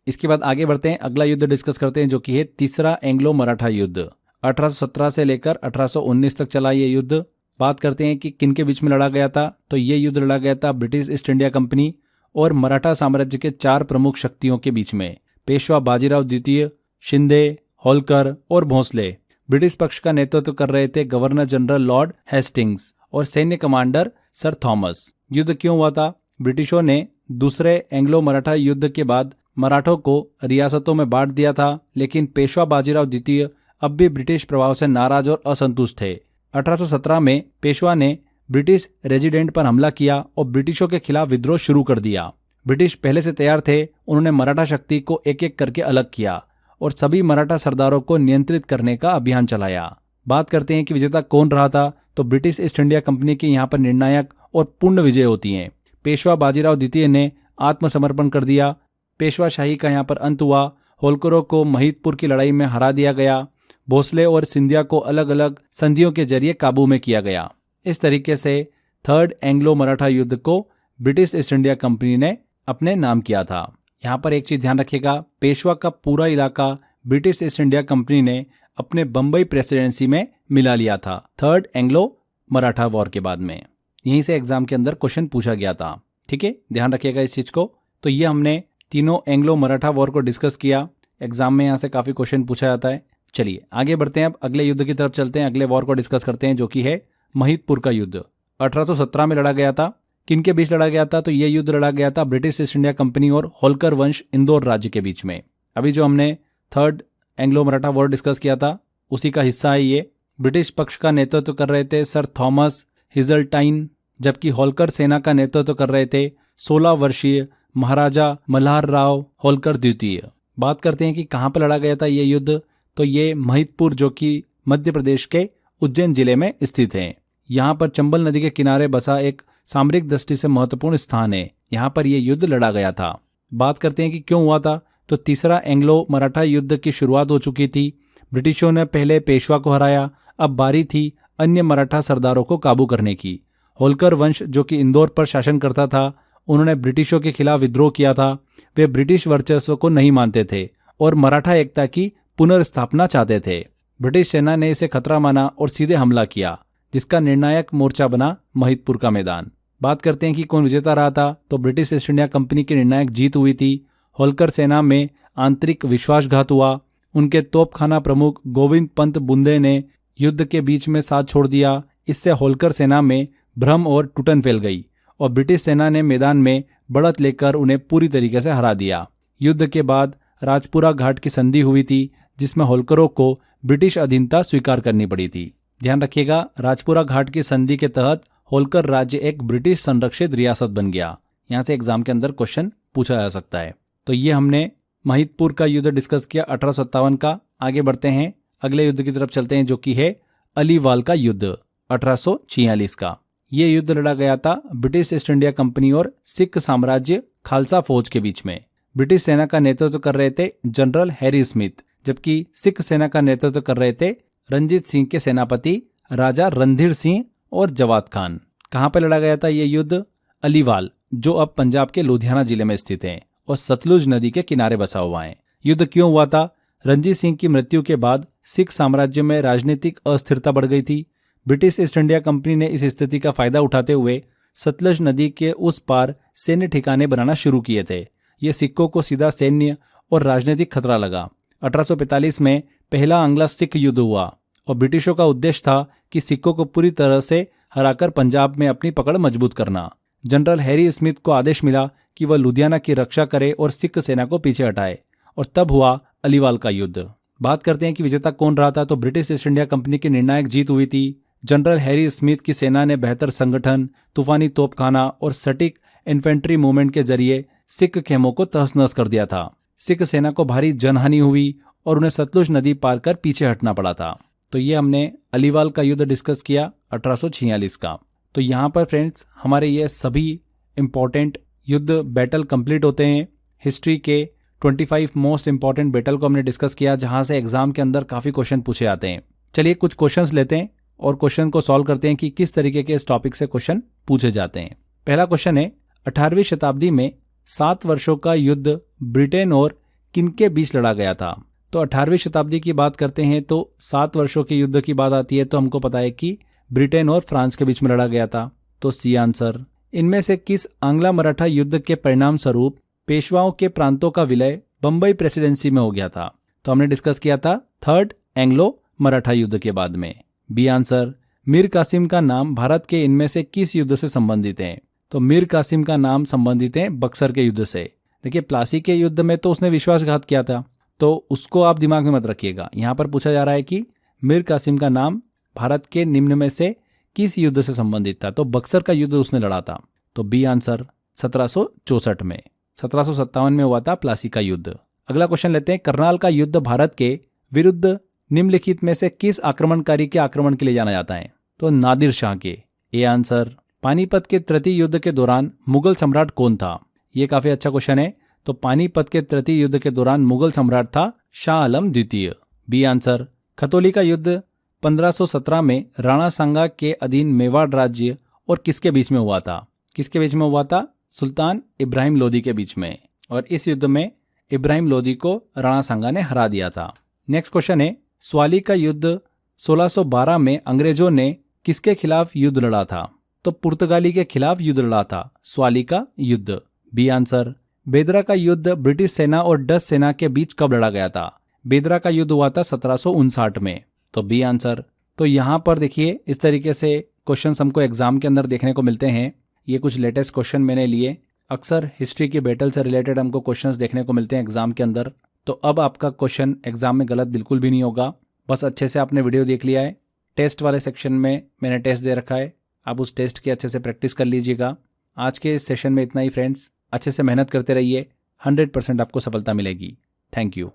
इसके बाद आगे बढ़ते हैं, अगला युद्ध डिस्कस करते हैं जो कि है तीसरा एंग्लो मराठा युद्ध। 1817 से लेकर 1819 तक चला ये युद्ध। बात करते हैं कि किनके बीच में लड़ा गया था। तो ये युद्ध लड़ा गया था ब्रिटिश ईस्ट इंडिया कंपनी और मराठा साम्राज्य के 4 प्रमुख शक्तियों के बीच में, पेशवा बाजीराव द्वितीय, शिंदे, होलकर और भोंसले। ब्रिटिश पक्ष का नेतृत्व कर रहे थे गवर्नर जनरल लॉर्ड हेस्टिंग्स और सैन्य कमांडर सर थॉमस। युद्ध क्यों हुआ था? ब्रिटिशों ने दूसरे एंग्लो मराठा युद्ध के बाद मराठों को रियासतों में बांट दिया था, लेकिन पेशवा बाजीराव द्वितीय अब भी ब्रिटिश प्रभाव से नाराज और असंतुष्ट थे। 1817 में पेशवा ने ब्रिटिश रेजिडेंट पर हमला किया और ब्रिटिशों के खिलाफ विद्रोह शुरू कर दिया। ब्रिटिश पहले से तैयार थे। उन्होंने मराठा शक्ति को एक एक करके अलग किया और सभी मराठा सरदारों को नियंत्रित करने का अभियान चलाया। बात करते हैं कि विजेता कौन रहा था। तो ब्रिटिश ईस्ट इंडिया कंपनी की यहाँ पर निर्णायक और पूर्ण विजय होती है। पेशवा बाजीराव द्वितीय ने आत्मसमर्पण कर दिया। पेशवा शाही का यहाँ पर अंत हुआ। होलकरों को महिदपुर की लड़ाई में हरा दिया गया। भोसले और सिंधिया को अलग अलग संधियों के जरिए काबू में किया गया। इस तरीके से थर्ड एंग्लो मराठा युद्ध को ब्रिटिश ईस्ट इंडिया कंपनी ने अपने नाम किया था। यहाँ पर एक चीज ध्यान रखिएगा, पेशवा का पूरा इलाका ब्रिटिश ईस्ट इंडिया कंपनी ने अपने बंबई प्रेसिडेंसी में मिला लिया था थर्ड एंग्लो मराठा वॉर के बाद में। यहीं से एग्जाम के अंदर क्वेश्चन पूछा गया था। ठीक है, ध्यान रखिएगा इस चीज को। तो ये हमने तीनों एंग्लो मराठा वॉर को डिस्कस किया। एग्जाम में यहाँ से काफी क्वेश्चन पूछा जाता है। चलिए आगे बढ़ते हैं, अब अगले युद्ध की तरफ चलते हैं। अगले वॉर को डिस्कस करते हैं जो कि है महिदपुर का युद्ध। 1817 में लड़ा गया था। किनके बीच लड़ा गया था? तो ये युद्ध लड़ा गया था ब्रिटिश ईस्ट इंडिया कंपनी और होलकर वंश इंदौर राज्य के बीच में। अभी जो हमने third Anglo Maratha war discuss किया था उसी का हिस्सा है ये। ब्रिटिश पक्ष का नेतृत्व कर रहे थे सर थॉमस हिजलटाइन, जबकि होलकर सेना का नेतृत्व कर रहे थे 16 वर्षीय महाराजा मल्हार राव होलकर द्वितीय। बात करते हैं कि कहाँ पर लड़ा गया था ये युद्ध। तो ये महिदपुर जो कि मध्य प्रदेश के उज्जैन जिले में स्थित है। यहाँ पर चंबल नदी के किनारे बसा एक सामरिक दृष्टि से महत्वपूर्ण स्थान है। यहाँ पर यह युद्ध लड़ा गया था। बात करते हैं कि क्यों हुआ था। तो तीसरा एंग्लो मराठा युद्ध की शुरुआत हो चुकी थी। ब्रिटिशों ने पहले पेशवा को हराया, अब बारी थी अन्य मराठा सरदारों को काबू करने की। होलकर वंश जो कि इंदौर पर शासन करता था, उन्होंने ब्रिटिशों के खिलाफ विद्रोह किया था। वे ब्रिटिश वर्चस्व को नहीं मानते थे और मराठा एकता की पुनर्स्थापना चाहते थे। ब्रिटिश सेना ने इसे खतरा माना और सीधे हमला किया, जिसका निर्णायक मोर्चा बना महिदपुर का मैदान। बात करते हैं कि कौन विजेता रहा था, तो ब्रिटिश ईस्ट इंडिया कंपनी की निर्णायक जीत हुई थी। होलकर सेना में आंतरिक विश्वासघात हुआ। उनके तोपखाना प्रमुख गोविंद पंत बुंदे ने युद्ध के बीच में साथ छोड़ दिया। इससे होलकर सेना में भ्रम और टूटन फैल गई और ब्रिटिश सेना ने मैदान में बढ़त लेकर उन्हें पूरी तरीके से हरा दिया। युद्ध के बाद राजपुरा घाट की संधि हुई थी, जिसमें होलकरों को ब्रिटिश अधीनता स्वीकार करनी पड़ी थी। ध्यान रखिएगा, राजपुरा घाट की संधि के तहत होलकर राज्य एक ब्रिटिश संरक्षित रियासत बन गया। यहाँ से एग्जाम के अंदर क्वेश्चन पूछा जा सकता है। तो ये हमने महिदपुर का युद्ध डिस्कस किया 1857 का। आगे बढ़ते हैं, अगले युद्ध की तरफ चलते हैं, जो कि है अलीवाल का युद्ध 1846 का। ये युद्ध लड़ा गया था ब्रिटिश ईस्ट इंडिया कंपनी और सिख साम्राज्य खालसा फौज के बीच में। ब्रिटिश सेना का नेतृत्व कर रहे थे जनरल हैरी स्मिथ, जबकि सिख सेना का नेतृत्व कर रहे थे रंजीत सिंह के सेनापति राजा रणधीर सिंह और जवाद खान। कहाँ पर लड़ा गया था ये युद्ध? अलीवाल, जो अब पंजाब के लुधियाना जिले में स्थित है और सतलुज नदी के किनारे बसा हुआ है। युद्ध क्यों हुआ था? रंजीत सिंह की मृत्यु के बाद सिख साम्राज्य में राजनीतिक अस्थिरता बढ़ गई थी। ब्रिटिश ईस्ट इंडिया कंपनी ने इस स्थिति का फायदा उठाते हुए सतलुज नदी के उस पार सैन्य ठिकाने बनाना शुरू किए थे। ये सिखों को सीधा सैन्य और राजनीतिक खतरा लगा। 1845 में पहला आंग्ला सिख युद्ध हुआ और ब्रिटिशों का उद्देश्य था कि सिखों को पूरी तरह से हराकर पंजाब में अपनी पकड़ मजबूत करना। जनरल हैरी स्मिथ को आदेश मिला कि वह लुधियाना की रक्षा करे और सिख सेना को पीछे हटाए, और तब हुआ अलीवाल का युद्ध। बात करते हैं कि विजेता कौन रहा था, तो ब्रिटिश ईस्ट इंडिया कंपनी की निर्णायक जीत हुई थी। जनरल हैरी स्मिथ की सेना ने बेहतर संगठन, तूफानी तोपखाना और सटीक इन्फेंट्री मूवमेंट के जरिए सिख खेमों को तहस-नहस कर दिया था। सिख सेना को भारी जनहानि हुई और उन्हें सतलुज नदी पार कर पीछे हटना पड़ा था। तो ये हमने अलीवाल का युद्ध डिस्कस किया 1846 का। तो यहाँ पर फ्रेंड्स हमारे ये सभी इंपॉर्टेंट युद्ध बैटल कंप्लीट होते हैं। हिस्ट्री के 25 मोस्ट इंपॉर्टेंट बैटल को हमने डिस्कस किया, जहाँ से एग्जाम के अंदर काफ़ी क्वेश्चन पूछे आते हैं। चलिए कुछ क्वेश्चंस लेते हैं और क्वेश्चन को सॉल्व करते हैं कि किस तरीके के इस टॉपिक से क्वेश्चन पूछे जाते हैं। पहला क्वेश्चन है, 18वीं शताब्दी में 7 वर्षों का युद्ध ब्रिटेन और किनके बीच लड़ा गया था? तो 18वीं शताब्दी की बात करते हैं तो 7 वर्षों के युद्ध की बात आती है तो हमको पता है कि ब्रिटेन और फ्रांस के बीच में लड़ा गया था। तो सी आंसर। इनमें से किस आंग्ला मराठा युद्ध के परिणाम स्वरूप पेशवाओं के प्रांतों का विलय बंबई प्रेसिडेंसी में हो गया था? तो हमने डिस्कस किया था थर्ड एंग्लो मराठा युद्ध के बाद में। B answer. मीर कासिम का नाम भारत के इनमें से किस युद्ध से संबंधित है? तो मीर कासिम का नाम संबंधित है बक्सर के युद्ध से। देखिए प्लासी के युद्ध में तो उसने विश्वासघात किया था, तो उसको आप दिमाग में मत रखिएगा। यहाँ पर पूछा जा रहा है कि मीर कासिम का नाम भारत के निम्न में से किस युद्ध से संबंधित था? तो बक्सर का युद्ध उसने लड़ा था। तो बी आंसर 1764 में। 1757 में हुआ था प्लासी का युद्ध। अगला क्वेश्चन लेते हैं, करनाल का युद्ध भारत के विरुद्ध निम्नलिखित में से किस आक्रमणकारी के आक्रमण के लिए जाना जाता है? तो नादिर शाह के। A answer. पानीपत के तृतीय युद्ध के दौरान मुगल सम्राट कौन था? ये काफी अच्छा क्वेश्चन है। तो पानीपत के तृतीय युद्ध के दौरान मुगल सम्राट था शाह आलम द्वितीय। B answer. खतौली का युद्ध 1517 में राणा सांगा के अधीन मेवाड़ राज्य और किसके बीच में हुआ था? किसके बीच में हुआ था? सुल्तान इब्राहिम लोदी के बीच में। और इस युद्ध में इब्राहिम लोदी को राणा सांगा ने हरा दिया था। नेक्स्ट क्वेश्चन है, स्वाली का युद्ध 1612 में अंग्रेजों ने किसके खिलाफ युद्ध लड़ा था? तो पुर्तगाली के खिलाफ युद्ध लड़ा था स्वाली का युद्ध। B answer. बेदरा का युद्ध ब्रिटिश सेना और डच सेना के बीच कब लड़ा गया था? बेदरा का युद्ध हुआ था 1759 में। तो बी आंसर। तो यहाँ पर देखिए इस तरीके से क्वेश्चंस हमको एग्जाम के अंदर देखने को मिलते हैं। ये कुछ लेटेस्ट क्वेश्चन मैंने लिए। अक्सर हिस्ट्री की बैटल से रिलेटेड हमको क्वेश्चंस देखने को मिलते हैं एग्जाम के अंदर। तो अब आपका क्वेश्चन एग्जाम में गलत बिल्कुल भी नहीं होगा, बस अच्छे से आपने वीडियो देख लिया है। टेस्ट वाले सेक्शन में मैंने टेस्ट दे रखा है, आप उस टेस्ट की अच्छे से प्रैक्टिस कर लीजिएगा। आज के इस सेशन में इतना ही फ्रेंड्स, अच्छे से मेहनत करते रहिए, 100% आपको सफलता मिलेगी। Thank you.